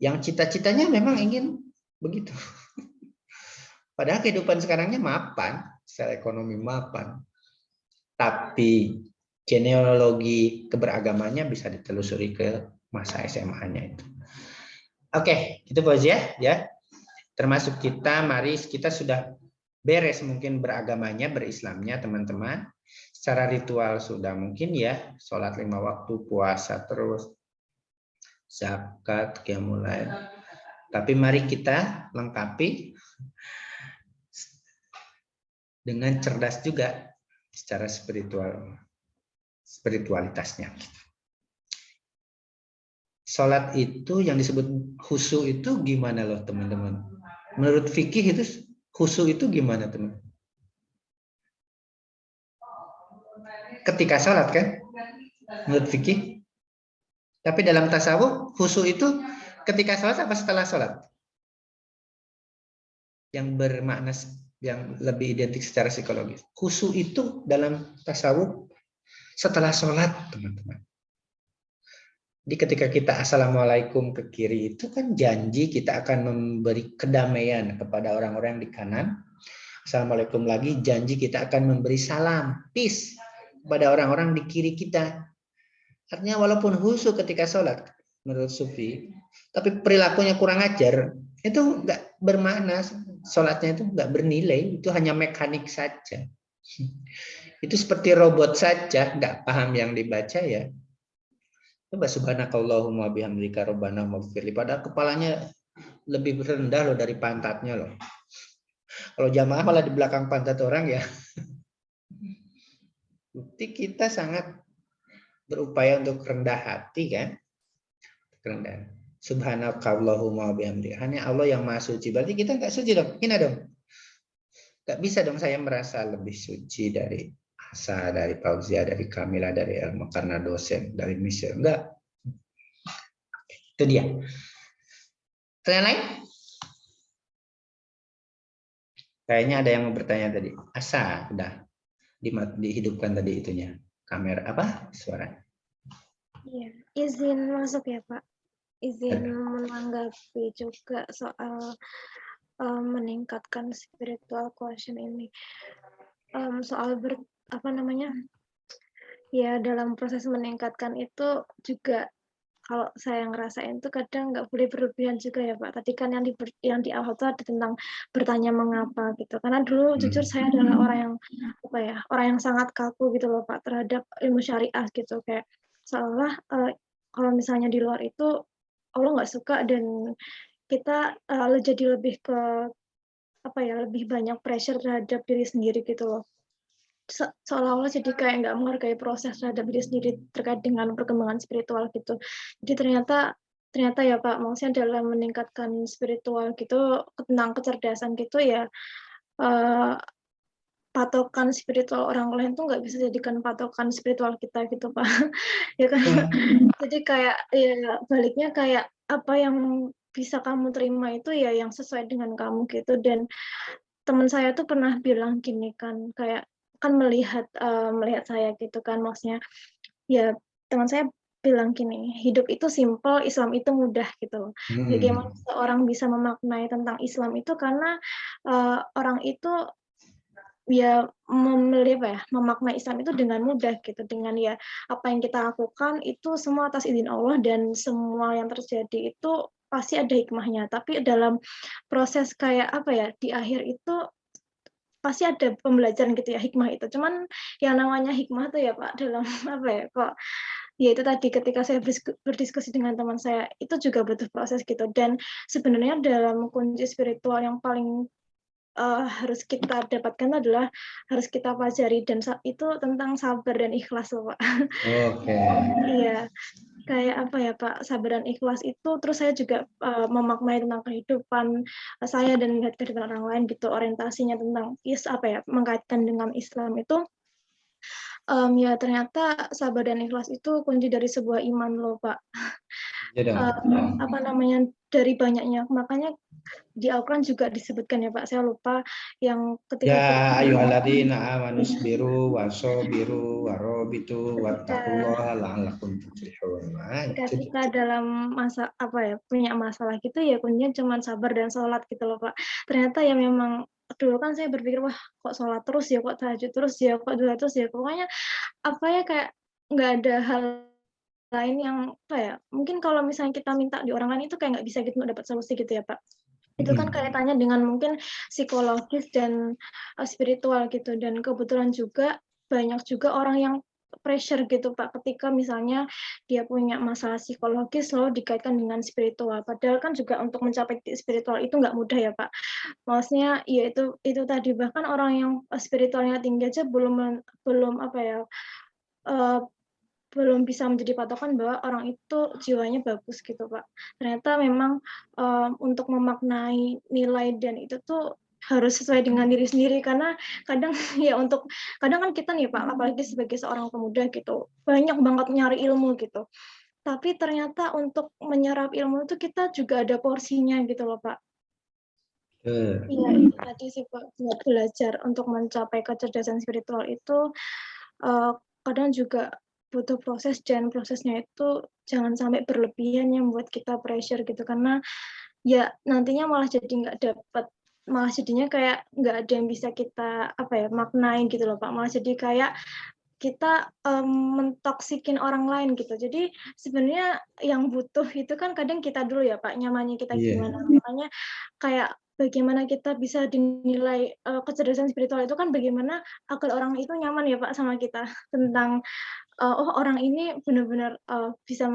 yang cita-citanya memang ingin begitu. Padahal kehidupan sekarangnya mapan, secara ekonomi mapan. Tapi genealogi keberagamannya bisa ditelusuri ke masa SMA-nya itu. Oke, itu Fauzia ya. Termasuk kita, mari kita sudah beres mungkin beragamanya, berislamnya teman-teman. Secara ritual sudah mungkin ya, sholat 5 waktu, puasa terus, zakat, qiyamul lail. Tapi mari kita lengkapi dengan cerdas juga secara spiritualitasnya. Sholat itu yang disebut khusyuk itu gimana loh teman-teman? Menurut fikih itu khusyuk itu gimana teman? Ketika sholat kan? Menurut fikih. Tapi dalam tasawuf khusyuk itu ketika sholat apa setelah sholat? Yang bermakna yang lebih identik secara psikologis. Khusyuk itu dalam tasawuf setelah sholat teman-teman. Jadi ketika kita assalamualaikum ke kiri itu kan janji kita akan memberi kedamaian kepada orang-orang di kanan. Assalamualaikum lagi janji kita akan memberi salam, peace kepada orang-orang di kiri kita. Artinya walaupun khusyuk ketika sholat menurut Sufi, tapi perilakunya kurang ajar, itu nggak bermakna, sholatnya itu nggak bernilai, itu hanya mekanik saja. Itu seperti robot saja, nggak paham yang dibaca ya. Coba subhanakallahumma bihamdika rabbana maghfirli, padahal kepalanya lebih rendah loh dari pantatnya loh. Kalau jamaah malah di belakang pantat orang ya. Bukti kita sangat berupaya untuk rendah hati kan. Rendah. Subhanakallahumma bihamdika. Hanya Allah yang maha suci. Berarti kita nggak suci dong. Gimana dong? Nggak bisa dong saya merasa lebih suci dari Asa, dari Fauzia, dari Kamila, dari Elma karena dosen, dari Michelle. Enggak. Itu dia. Pertanyaan lain? Kayaknya ada yang mau bertanya tadi. Asa, udah dihidupkan tadi itunya. Kamera apa? Suara. Iya, izin masuk ya Pak. Izin menanggapi juga soal meningkatkan spiritual quotient ini. Soal ya dalam proses meningkatkan itu juga kalau saya ngerasain tuh kadang nggak boleh berlebihan juga ya Pak. Tadi kan yang di awal tuh ada tentang bertanya mengapa gitu. Karena dulu jujur saya adalah orang yang sangat kaku gitu loh Pak terhadap ilmu syariah gitu, kayak seolah kalau misalnya di luar itu Allah nggak suka dan kita jadi lebih ke lebih banyak pressure terhadap diri sendiri gitu loh. Seolah-olah jadi kayak nggak menghargai proses terhadap diri sendiri terkait dengan perkembangan spiritual gitu. Jadi ternyata ya Pak, maksudnya dalam meningkatkan spiritual gitu tentang kecerdasan gitu ya, patokan spiritual orang lain tuh nggak bisa jadikan patokan spiritual kita gitu Pak. Ya kan. Jadi kayak ya baliknya kayak apa yang bisa kamu terima itu ya yang sesuai dengan kamu gitu. Dan teman saya tuh pernah bilang gini kan, kayak kan melihat saya gitu kan, maksudnya ya teman saya bilang gini, hidup itu simpel, Islam itu mudah gitu loh. Bagaimana seorang bisa memaknai tentang Islam itu karena orang itu ya memaknai Islam itu dengan mudah gitu, dengan ya apa yang kita lakukan itu semua atas izin Allah dan semua yang terjadi itu pasti ada hikmahnya. Tapi dalam proses kayak apa ya, di akhir itu pasti ada pembelajaran gitu ya, hikmah itu. Cuman yang namanya hikmah tuh ya Pak, dalam apa ya, kok ya itu tadi ketika saya berdiskusi dengan teman saya, itu juga butuh proses gitu. Dan sebenarnya dalam kunci spiritual yang paling harus kita dapatkan adalah harus kita pelajari, dan itu tentang sabar dan ikhlas loh Pak. Oke. Iya, kayak apa ya Pak, sabar dan ikhlas itu, terus saya juga memaknai tentang kehidupan saya dan kehidupan orang lain gitu, orientasinya tentang apa ya, mengkaitkan dengan Islam itu ya ternyata sabar dan ikhlas itu kunci dari sebuah iman loh Pak. Ya dong. Apa namanya, dari banyaknya, makanya di Al-Quran juga disebutkan ya Pak, saya lupa yang ketika Ya ayyuhalladzina amanu sabiru wasabiru warabitu wattaqullaha la'allakum tuflihun. ketika dalam masa apa ya, punya masalah gitu ya kuncinya cuma sabar dan sholat gitu loh Pak. Ternyata ya memang dulu kan saya berpikir wah kok sholat terus ya, kok tahajud terus ya, kok doa terus ya, pokoknya apa ya, kayak nggak ada hal lain yang apa ya, mungkin kalau misalnya kita minta di orang lain itu kayak nggak bisa gitu untuk dapat solusi gitu ya Pak. Itu kan kaitannya dengan mungkin psikologis dan spiritual gitu, dan kebetulan juga banyak juga orang yang pressure gitu Pak, ketika misalnya dia punya masalah psikologis lalu dikaitkan dengan spiritual, padahal kan juga untuk mencapai spiritual itu nggak mudah ya Pak. Maksudnya ya itu tadi, bahkan orang yang spiritualnya tinggi aja belum apa ya, belum bisa menjadi patokan bahwa orang itu jiwanya bagus gitu Pak. Ternyata memang untuk memaknai nilai dan itu tuh harus sesuai dengan diri sendiri, karena kadang ya kadang kan kita nih Pak, apalagi sebagai seorang pemuda gitu, banyak banget nyari ilmu gitu. Tapi ternyata untuk menyerap ilmu itu kita juga ada porsinya gitu loh Pak. Iya, itu tadi sih Pak, buat belajar untuk mencapai kecerdasan spiritual itu kadang juga butuh proses, dan prosesnya itu jangan sampai berlebihan yang membuat kita pressure gitu, karena ya nantinya malah jadi nggak dapat, malah jadinya kayak nggak ada yang bisa kita apa ya, maknai gitu loh Pak, malah jadi kayak kita mentoksikin orang lain gitu. Jadi sebenarnya yang butuh itu kan kadang kita dulu ya Pak, nyamannya kita gimana. Makanya kayak bagaimana kita bisa dinilai kecerdasan spiritual itu kan bagaimana agar orang itu nyaman ya Pak sama kita, tentang oh orang ini benar-benar bisa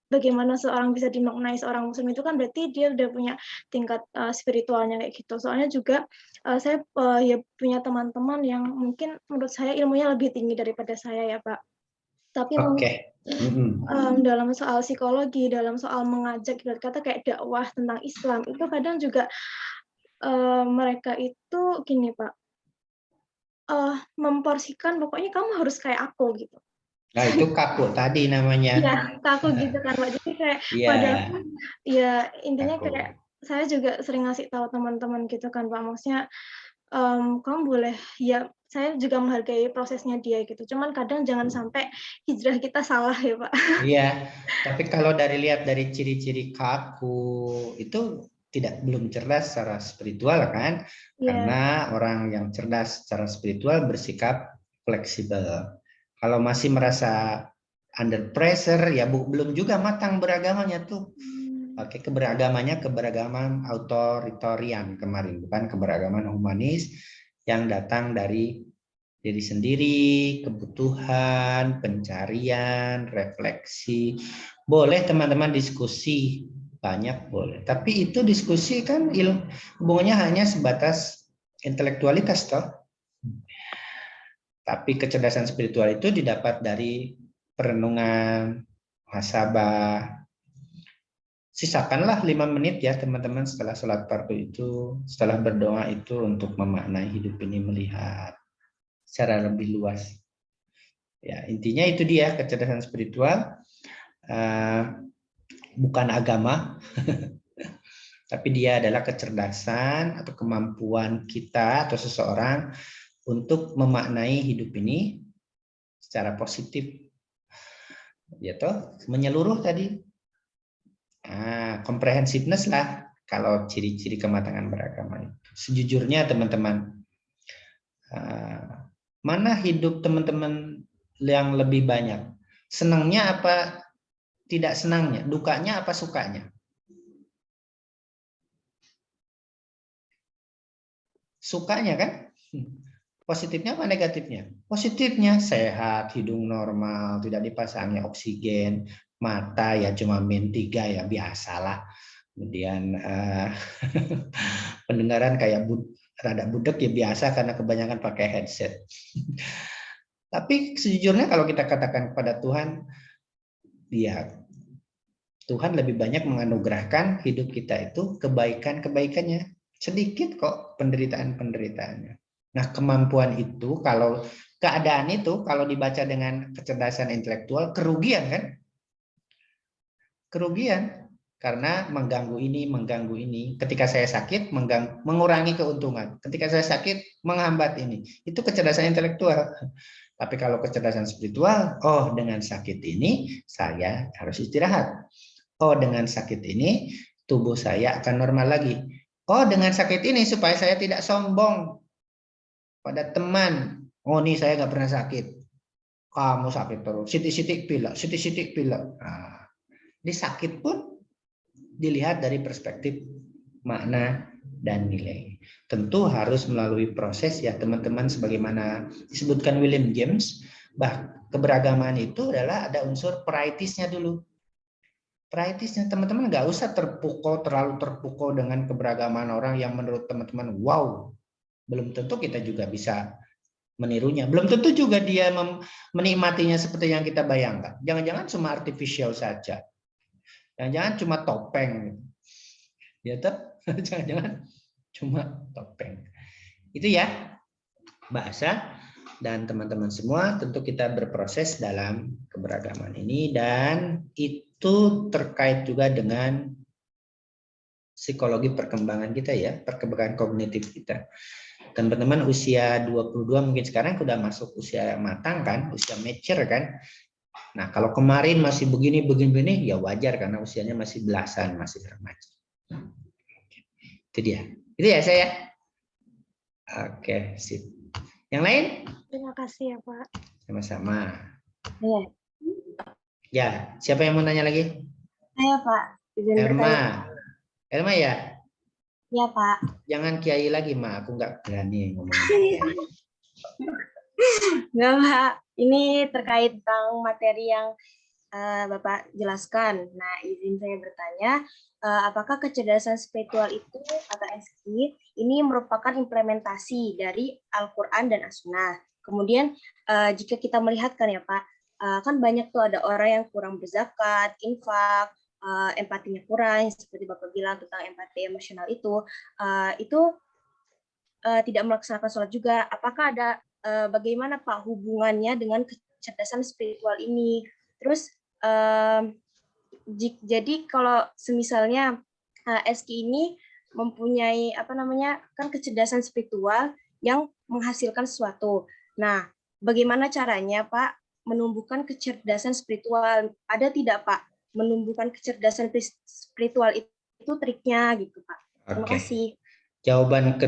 bagaimana seorang bisa dimaknai seorang muslim itu kan berarti dia udah punya tingkat spiritualnya kayak gitu. Soalnya juga saya ya punya teman-teman yang mungkin menurut saya ilmunya lebih tinggi daripada saya ya Pak. Tapi mungkin dalam soal psikologi, dalam soal mengajak ibarat kata kayak dakwah tentang Islam itu kadang juga mereka itu gini Pak, memporsikan pokoknya kamu harus kayak aku gitu. Nah itu kaku tadi namanya. Iya, kaku gitu kan Pak. Jadi kayak padahal kan ya intinya Kaku. kayak saya juga sering ngasih tahu teman-teman gitu kan Pak, maksudnya kamu boleh ya, saya juga menghargai prosesnya dia gitu. Cuman kadang jangan sampai hijrah kita salah ya Pak. Iya, tapi kalau lihat dari ciri-ciri kaku itu belum cerdas secara spiritual kan? Karena orang yang cerdas secara spiritual bersikap fleksibel. Kalau masih merasa under pressure ya belum juga matang beragamanya tuh. Oke, keberagaman authoritarian kemarin, bukan keberagaman humanis yang datang dari diri sendiri, kebutuhan, pencarian, refleksi. Boleh teman-teman diskusi, banyak boleh. Tapi itu diskusi kan hubungannya hanya sebatas intelektualitas toh. Tapi kecerdasan spiritual itu didapat dari perenungan, muhasabah. Sisakanlah 5 menit ya teman-teman setelah sholat fardu itu, setelah berdoa itu untuk memaknai hidup ini, melihat secara lebih luas. Ya, intinya itu dia kecerdasan spiritual, bukan agama, tapi dia adalah kecerdasan atau kemampuan kita atau seseorang untuk memaknai hidup ini secara positif. Ya toh, menyeluruh tadi. Comprehensiveness lah kalau ciri-ciri kematangan beragama itu. Sejujurnya teman-teman, mana hidup teman-teman yang lebih banyak? Senangnya apa tidak senangnya? Dukanya apa sukanya? Sukanya kan? Positifnya apa negatifnya? Positifnya sehat, hidung normal, tidak dipasangi oksigen, mata ya cuma min 3 ya biasalah. Kemudian pendengaran kayak rada budek ya biasa karena kebanyakan pakai headset. Tapi sejujurnya kalau kita katakan kepada Tuhan, ya Tuhan lebih banyak menganugerahkan hidup kita itu kebaikan-kebaikannya. Sedikit kok penderitaan-penderitaannya. Nah, kemampuan itu kalau keadaan itu kalau dibaca dengan kecerdasan intelektual kerugian kan? Kerugian karena mengganggu ini. Ketika saya sakit mengurangi keuntungan. Ketika saya sakit menghambat ini. Itu kecerdasan intelektual. Tapi kalau kecerdasan spiritual, oh dengan sakit ini saya harus istirahat. Oh dengan sakit ini tubuh saya akan normal lagi. Oh dengan sakit ini supaya saya tidak sombong pada teman. Oh nih saya nggak pernah sakit. Kamu sakit terus. Sitik-sitik pilek. Nah, di sakit pun dilihat dari perspektif makna dan nilai. Tentu harus melalui proses ya teman-teman, sebagaimana disebutkan William James, keberagaman itu adalah ada unsur varieties-nya dulu. Varieties-nya teman-teman nggak usah terlalu terpukau dengan keberagaman orang yang menurut teman-teman wow. Belum tentu kita juga bisa menirunya. Belum tentu juga dia menikmatinya seperti yang kita bayangkan. Jangan-jangan cuma artificial saja. Jangan-jangan cuma topeng. Ya toh? Jangan-jangan cuma topeng. Itu ya bahasa. Dan teman-teman semua tentu kita berproses dalam keberagaman ini, dan itu terkait juga dengan psikologi perkembangan kita ya, perkembangan kognitif kita. Teman-teman usia 22 mungkin sekarang sudah masuk usia matang kan, usia mature kan. Nah, kalau kemarin masih begini ya wajar karena usianya masih belasan, masih remaja. Itu dia. Itu ya saya. Oke, sip. Yang lain? Terima kasih ya Pak. Sama-sama. Iya. Ya, siapa yang mau nanya lagi? Saya Pak. Izin bertanya. Elma ya? Iya Pak. Jangan kiai lagi, Ma. Aku nggak berani ngomong. Enggak Pak. Ini terkait tentang materi yang Bapak jelaskan. Nah, izin saya bertanya, apakah kecerdasan spiritual itu atau SQ ini merupakan implementasi dari Al-Quran dan As-Sunnah? Kemudian jika kita melihat kan ya Pak, kan banyak tuh ada orang yang kurang berzakat, infak, empatinya kurang, seperti Bapak bilang tentang empati emosional itu tidak melaksanakan sholat juga. Apakah ada bagaimana Pak hubungannya dengan kecerdasan spiritual ini? Terus jadi kalau semisalnya SQ ini mempunyai kan kecerdasan spiritual yang menghasilkan sesuatu. Nah, bagaimana caranya Pak menumbuhkan kecerdasan spiritual? Ada tidak Pak menumbuhkan kecerdasan spiritual itu triknya gitu Pak? Terima kasih. Jawaban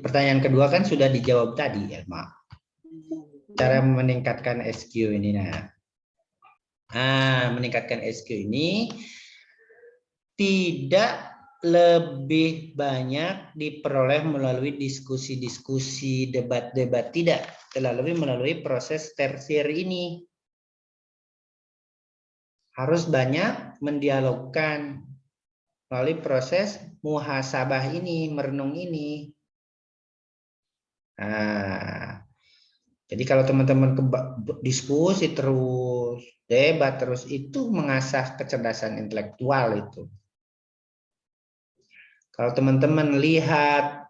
pertanyaan kedua kan sudah dijawab tadi, Elma. Cara meningkatkan SQ ini. Meningkatkan SQ ini tidak lebih banyak diperoleh melalui diskusi-diskusi, debat-debat, tidak. Tetapi melalui proses tersier ini. Harus banyak mendialogkan melalui proses muhasabah ini, merenung ini. Jadi kalau teman-teman diskusi terus, debat terus, itu mengasah kecerdasan intelektual itu. Kalau teman-teman lihat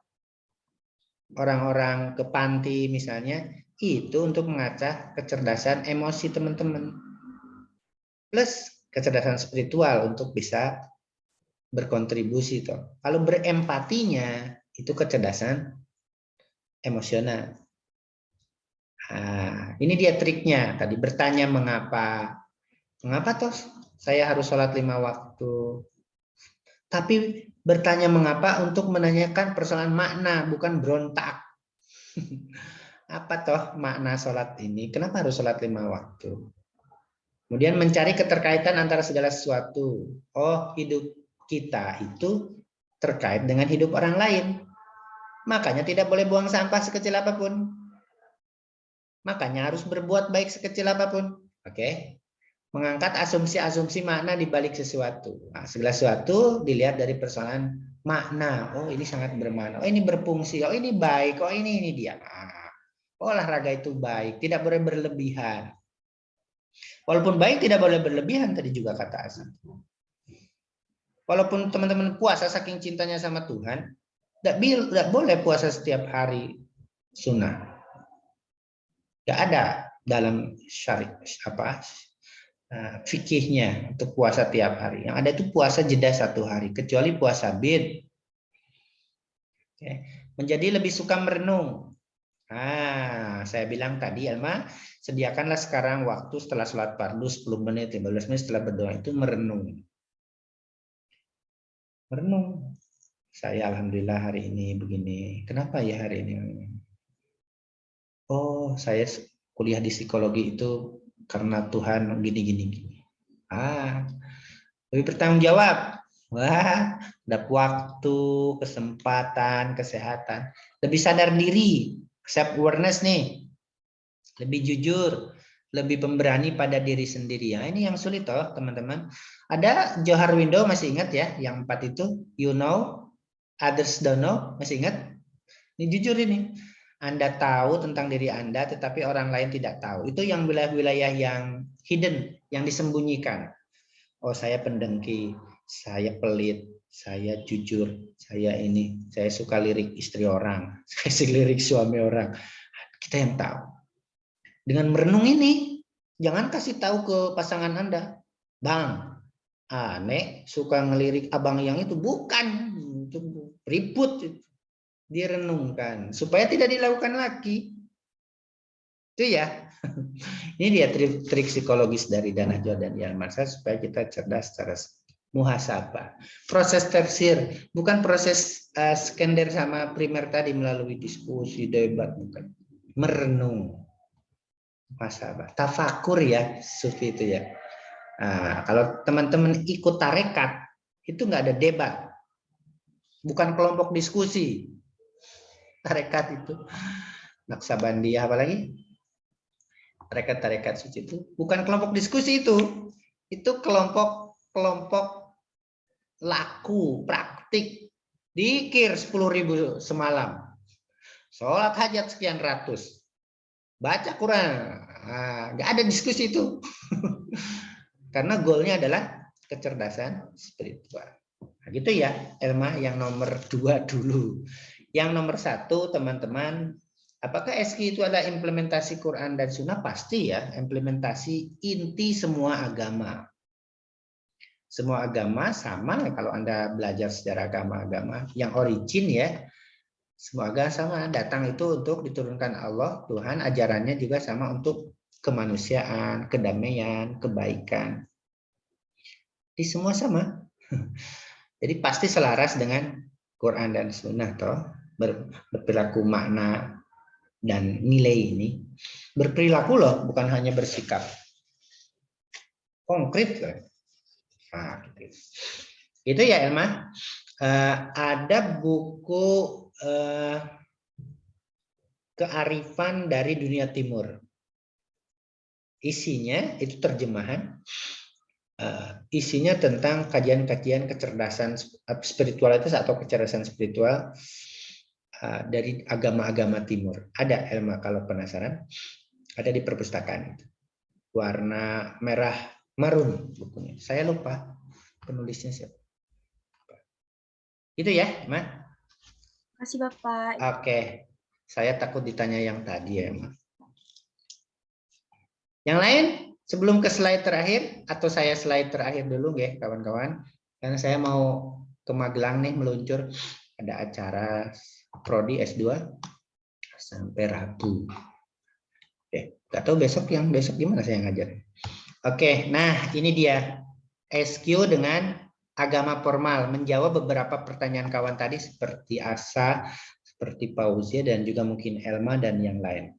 orang-orang ke panti misalnya, itu untuk mengasah kecerdasan emosi teman-teman. Plus kecerdasan spiritual untuk bisa berkontribusi toh. Kalau berempatinya itu kecerdasan emosional. Nah, ini dia triknya. Tadi bertanya mengapa. Mengapa toh saya harus sholat 5 waktu? Tapi bertanya mengapa untuk menanyakan persoalan makna, bukan berontak. Apa toh makna sholat ini? Kenapa harus sholat 5 waktu? Kemudian mencari keterkaitan antara segala sesuatu. Oh, hidup kita itu terkait dengan hidup orang lain. Makanya tidak boleh buang sampah sekecil apapun. Makanya harus berbuat baik sekecil apapun. Oke. Mengangkat asumsi-asumsi makna di balik sesuatu. Nah, segala sesuatu dilihat dari persoalan makna. Oh, ini sangat bermakna. Oh, ini berfungsi. Oh, ini baik. Oh, ini dia. Nah, olahraga itu baik, tidak boleh berlebihan. Walaupun baik tidak boleh berlebihan, tadi juga kata Azam. Walaupun teman-teman puasa saking cintanya sama Tuhan, tidak boleh puasa setiap hari sunnah. Tidak ada dalam syariat fikihnya untuk puasa tiap hari. Yang ada itu puasa jeda 1 hari, kecuali puasa bid. Menjadi lebih suka merenung. Saya bilang tadi, Elma, sediakanlah sekarang waktu setelah sholat fardu 10 menit, 15 menit setelah berdoa itu merenung. Merenung. Saya alhamdulillah hari ini begini. Kenapa ya hari ini? Oh, saya kuliah di psikologi itu karena Tuhan gini. Lebih bertanggung jawab. Wah, ada waktu, kesempatan, kesehatan. Lebih sadar diri, self awareness nih. Lebih jujur, lebih pemberani pada diri sendiri. Ya, ini yang sulit toh, teman-teman. Ada Johar Window, masih ingat ya, yang 4 itu, you know, others don't know, masih ingat? Ini jujur ini. Anda tahu tentang diri Anda, tetapi orang lain tidak tahu. Itu yang wilayah-wilayah yang hidden, yang disembunyikan. Oh, saya pendengki, saya pelit, saya jujur, saya ini, saya suka lirik istri orang, saya suka lirik suami orang. Kita yang tahu. Dengan merenung ini, jangan kasih tahu ke pasangan Anda, Bang, Nek suka ngelirik abang yang itu, bukan, itu ribut. Direnungkan supaya tidak dilakukan lagi. Itu ya. Ini dia trik psikologis dari Danajwa dan Yalmarsa supaya kita cerdas secara muhasabah. Proses tersir, bukan proses sekunder sama primer tadi melalui diskusi, debat, bukan. Merenung. Muhasabah. Tafakur ya, Sufi itu ya. Nah, kalau teman-teman ikut tarekat, itu nggak ada debat. Bukan kelompok diskusi. Tarekat itu Naksabandiyah, apalagi tarekat suci itu bukan kelompok diskusi, itu kelompok laku praktik. Dikir 10.000 semalam, sholat hajat sekian ratus, baca Quran, nggak ada diskusi itu. Karena goalnya adalah kecerdasan spiritual. Nah, gitu ya, Elma, yang nomor 2 dulu. Yang nomor 1, teman-teman, apakah SQ itu adalah implementasi Quran dan Sunnah? Pasti ya, implementasi inti semua agama. Semua agama sama, kalau Anda belajar sejarah agama-agama yang origin ya, semua agama sama, datang itu untuk diturunkan Allah, Tuhan, ajarannya juga sama untuk kemanusiaan, kedamaian, kebaikan. Di semua sama. Jadi pasti selaras dengan Quran dan Sunnah toh. Berperilaku makna dan nilai ini. Berperilaku loh, bukan hanya bersikap. Konkret loh. Nah, gitu. Itu ya Elma. Ada buku kearifan dari dunia timur. Isinya itu terjemahan. Isinya tentang kajian-kajian kecerdasan spiritualitas atau kecerdasan spiritual dari agama-agama timur. Ada Elma kalau penasaran, ada di perpustakaan itu. Warna merah marun bukunya. Saya lupa penulisnya siapa. Itu ya, Elma. Terima kasih Bapak. Oke. Saya takut ditanya yang tadi ya, Elma. Yang lain sebelum ke slide terakhir, atau saya slide terakhir dulu ya kawan-kawan, karena saya mau ke Magelang nih, meluncur, ada acara Prodi S2 sampai Rabu. Nggak tahu besok gimana saya ngajar. Oke, nah ini dia SQ dengan agama formal, menjawab beberapa pertanyaan kawan tadi seperti Asa, seperti Pauzia, dan juga mungkin Elma dan yang lain.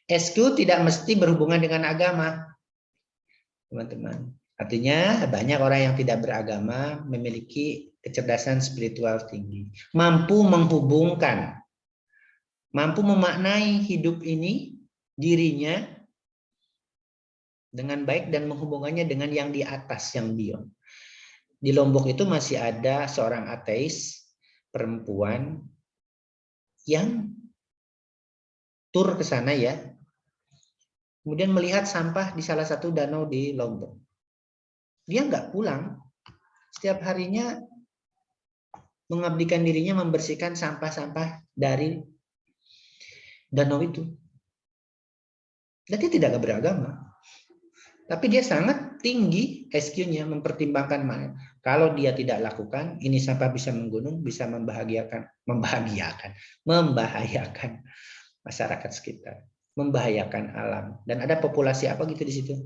SQ tidak mesti berhubungan dengan agama, teman-teman. Artinya banyak orang yang tidak beragama memiliki kecerdasan spiritual tinggi, mampu menghubungkan, mampu memaknai hidup ini, dirinya dengan baik dan menghubungannya dengan yang di atas, yang beyond. Di Lombok itu masih ada seorang ateis perempuan yang tur ke sana ya, kemudian melihat sampah di salah satu danau di Lombok. Dia nggak pulang, setiap harinya mengabdikan dirinya membersihkan sampah-sampah dari danau itu. Dan dia tidak beragama, tapi dia sangat tinggi SQ-nya, mempertimbangkan mana. Kalau dia tidak lakukan, ini sampah bisa menggunung, bisa membahayakan masyarakat sekitar, membahayakan alam. Dan ada populasi apa gitu di situ?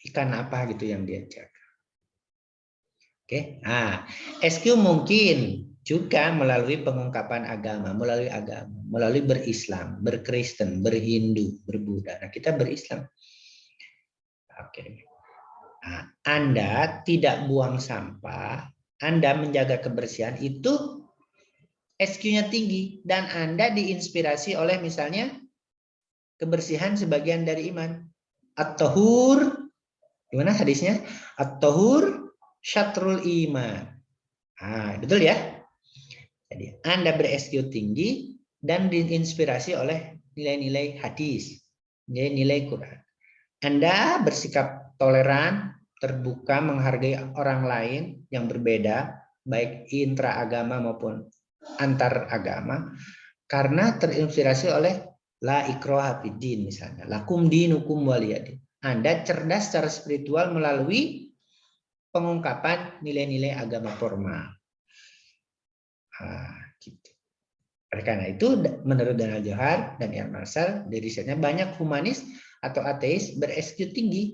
Ikan apa gitu yang dia jaga. Oke, nah SQ mungkin juga melalui pengungkapan agama, melalui berislam, berkristen, berhindu, berbuddha. Nah, kita berislam. Oke. Nah, Anda tidak buang sampah, Anda menjaga kebersihan, itu SQ-nya tinggi, dan Anda diinspirasi oleh misalnya kebersihan sebagian dari iman. At-tahur, gimana hadisnya? At-tahur syatrul iman. Nah, betul ya? Jadi Anda ber-SQ tinggi dan diinspirasi oleh nilai-nilai hadis, nilai-nilai Quran. Anda bersikap toleran, terbuka, menghargai orang lain yang berbeda, baik intra-agama maupun antar agama, karena terinspirasi oleh la ikraha fiddin misalnya, lakum dinukum waliyadin. Anda cerdas secara spiritual melalui pengungkapan nilai-nilai agama formal. Gitu. Oleh karena itu, menurut Daniel Johar dan Ian Marshall, di risetnya banyak humanis atau ateis ber-SQ tinggi.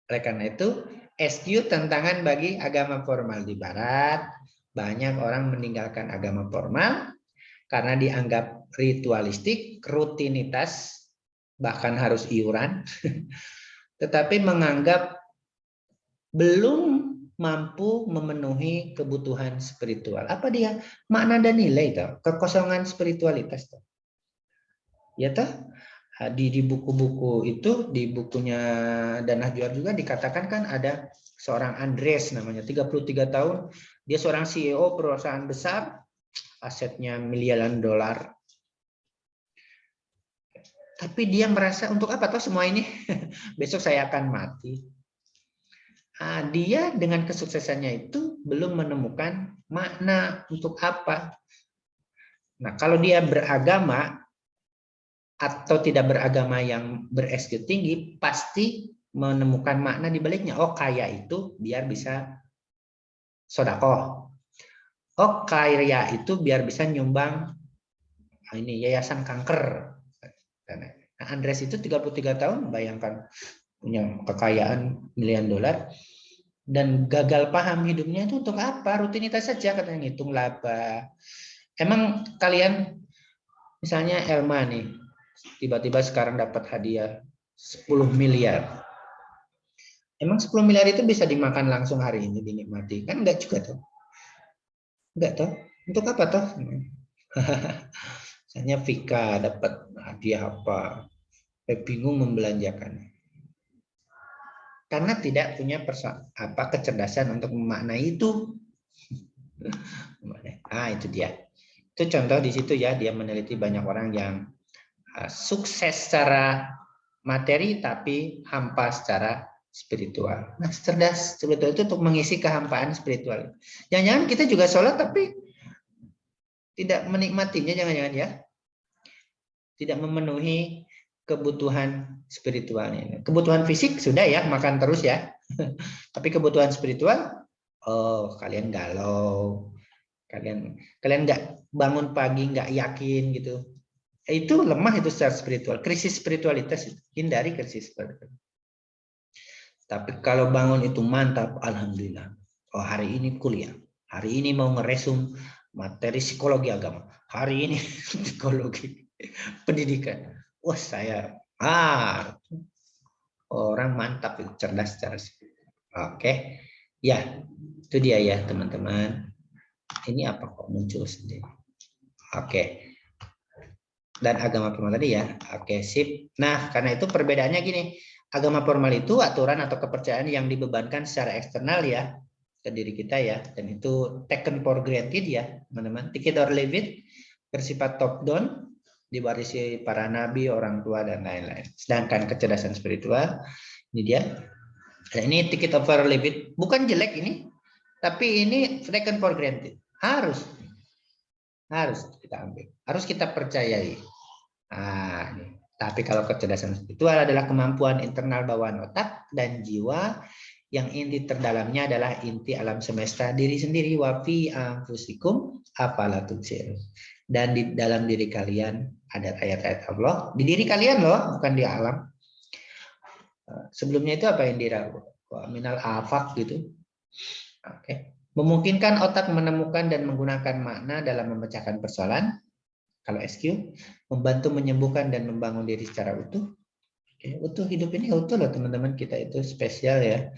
Oleh karena itu, SQ tantangan bagi agama formal di Barat. Banyak orang meninggalkan agama formal karena dianggap ritualistik, rutinitas, bahkan harus iuran, tetapi menganggap belum mampu memenuhi kebutuhan spiritual. Apa dia? Makna dan nilai, toh. Kekosongan spiritualitas, toh. Ya toh? Di buku-buku itu, di bukunya Danah Johar juga dikatakan kan ada seorang Andres namanya, 33 tahun, dia seorang CEO perusahaan besar, asetnya miliaran dolar. Tapi dia merasa, untuk apa toh semua ini? Besok saya akan mati. Dia dengan kesuksesannya itu belum menemukan makna untuk apa. Nah, kalau dia beragama atau tidak beragama yang ber-SQ tinggi, pasti menemukan makna di baliknya. Oh, kaya itu biar bisa sedekah. Oh, kaya itu biar bisa nyumbang ini yayasan kanker. Nah, Andres itu 33 tahun, bayangkan punya kekayaan miliaran dolar. Dan gagal paham hidupnya itu untuk apa? Rutinitas saja, katanya ngitung laba. Emang kalian, misalnya Elma nih, tiba-tiba sekarang dapat hadiah 10 miliar. Emang 10 miliar itu bisa dimakan langsung hari ini, dinikmati? Kan enggak juga tuh. Enggak toh? Untuk apa toh? Misalnya Vika dapat hadiah apa? Bingung membelanjakannya. Karena tidak punya kecerdasan untuk memaknai itu. Itu dia. Itu contoh di situ ya, dia meneliti banyak orang yang sukses secara materi tapi hampa secara spiritual. Nah, cerdas spiritual itu untuk mengisi kehampaan spiritual. Jangan-jangan kita juga sholat tapi tidak menikmatinya, jangan-jangan ya. Tidak memenuhi kebutuhan spiritualnya. Kebutuhan fisik sudah ya, makan terus ya. Tapi kebutuhan spiritual, oh kalian galau, kalian nggak bangun pagi nggak yakin gitu. Itu lemah itu secara spiritual, krisis spiritualitas itu. Hindari krisis spiritual. Tapi kalau bangun itu mantap, alhamdulillah. Oh, hari ini kuliah, hari ini mau ngeresum materi psikologi agama, hari ini psikologi pendidikan. Wah, saya orang mantap itu, cerdas secara spiritual. Oke. Ya, itu dia ya teman-teman. Ini apa kok muncul sendiri? Oke. Dan agama formal tadi ya. Oke, sip. Nah, karena itu perbedaannya gini. Agama formal itu aturan atau kepercayaan yang dibebankan secara eksternal ya ke diri kita ya. Dan itu taken for granted ya, teman-teman. Take it or leave it. Bersifat top down, diwarisi para nabi, orang tua dan lain-lain. Sedangkan kecerdasan spiritual ini dia. Nah, ini take it or leave it. Bukan jelek ini, tapi ini taken for granted. Harus kita ambil, harus kita percayai. Nah, ini. Tapi kalau kecerdasan spiritual adalah kemampuan internal bawaan otak dan jiwa yang inti terdalamnya adalah inti alam semesta diri sendiri. Wa fi anfusikum afala tubsirun. Dan di dalam diri kalian ada ayat-ayat Allah. Di diri kalian loh, bukan di alam. Sebelumnya itu apa yang diragu? Wa minal afaq gitu. Oke. Memungkinkan otak menemukan dan menggunakan makna dalam memecahkan persoalan. Kalau SQ, membantu menyembuhkan dan membangun diri secara utuh. Oke, utuh, hidup ini utuh loh teman-teman, kita itu spesial ya.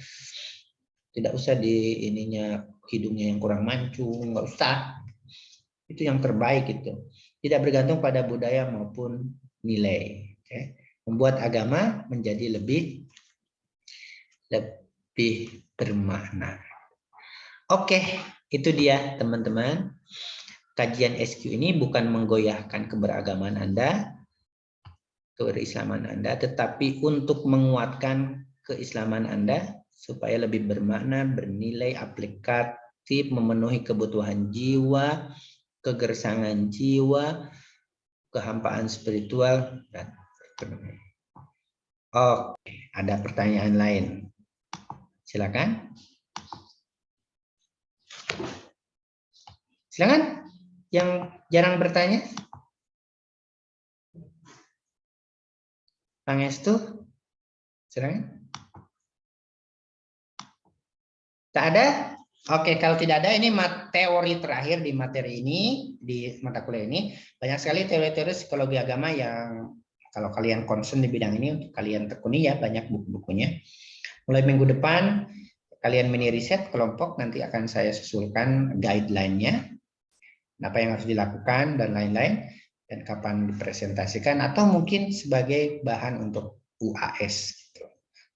Tidak usah di ininya hidungnya yang kurang mancung, nggak usah. Itu yang terbaik itu. Tidak bergantung pada budaya maupun nilai. Oke. Membuat agama menjadi lebih bermakna. Oke, itu dia teman-teman. Kajian SQ ini bukan menggoyahkan keberagaman Anda, keislaman Anda, tetapi untuk menguatkan keislaman Anda supaya lebih bermakna, bernilai, aplikatif, memenuhi kebutuhan jiwa, kegersangan jiwa, kehampaan spiritual, dan ekonomi. Oke, ada pertanyaan lain? Silakan. Silakan. Yang jarang bertanya? Pangestu? Silakan. Tak ada? Oke, kalau tidak ada, ini teori terakhir di materi ini, di mata kuliah ini. Banyak sekali teori-teori psikologi agama yang kalau kalian concern di bidang ini, untuk kalian tekuni ya, banyak buku-bukunya. Mulai minggu depan, kalian mini riset kelompok, nanti akan saya susulkan guideline-nya. Apa yang harus dilakukan dan lain-lain, dan kapan dipresentasikan, atau mungkin sebagai bahan untuk UAS. Gitu.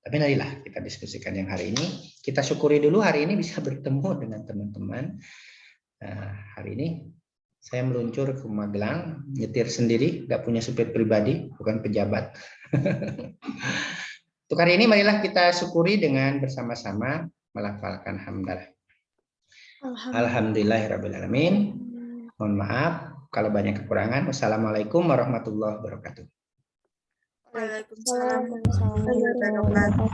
Tapi nantilah kita diskusikan yang hari ini. Kita syukuri dulu hari ini bisa bertemu dengan teman-teman. Hari ini saya meluncur ke Magelang, nyetir sendiri, nggak punya supir pribadi, bukan pejabat. Untuk hari ini marilah kita syukuri dengan bersama-sama melafalkan hamdalah. Alhamdulillahirrabbilalamin. Mohon maaf kalau banyak kekurangan. Wassalamualaikum warahmatullahi wabarakatuh. Waalaikumsalam. Waalaikumsalam.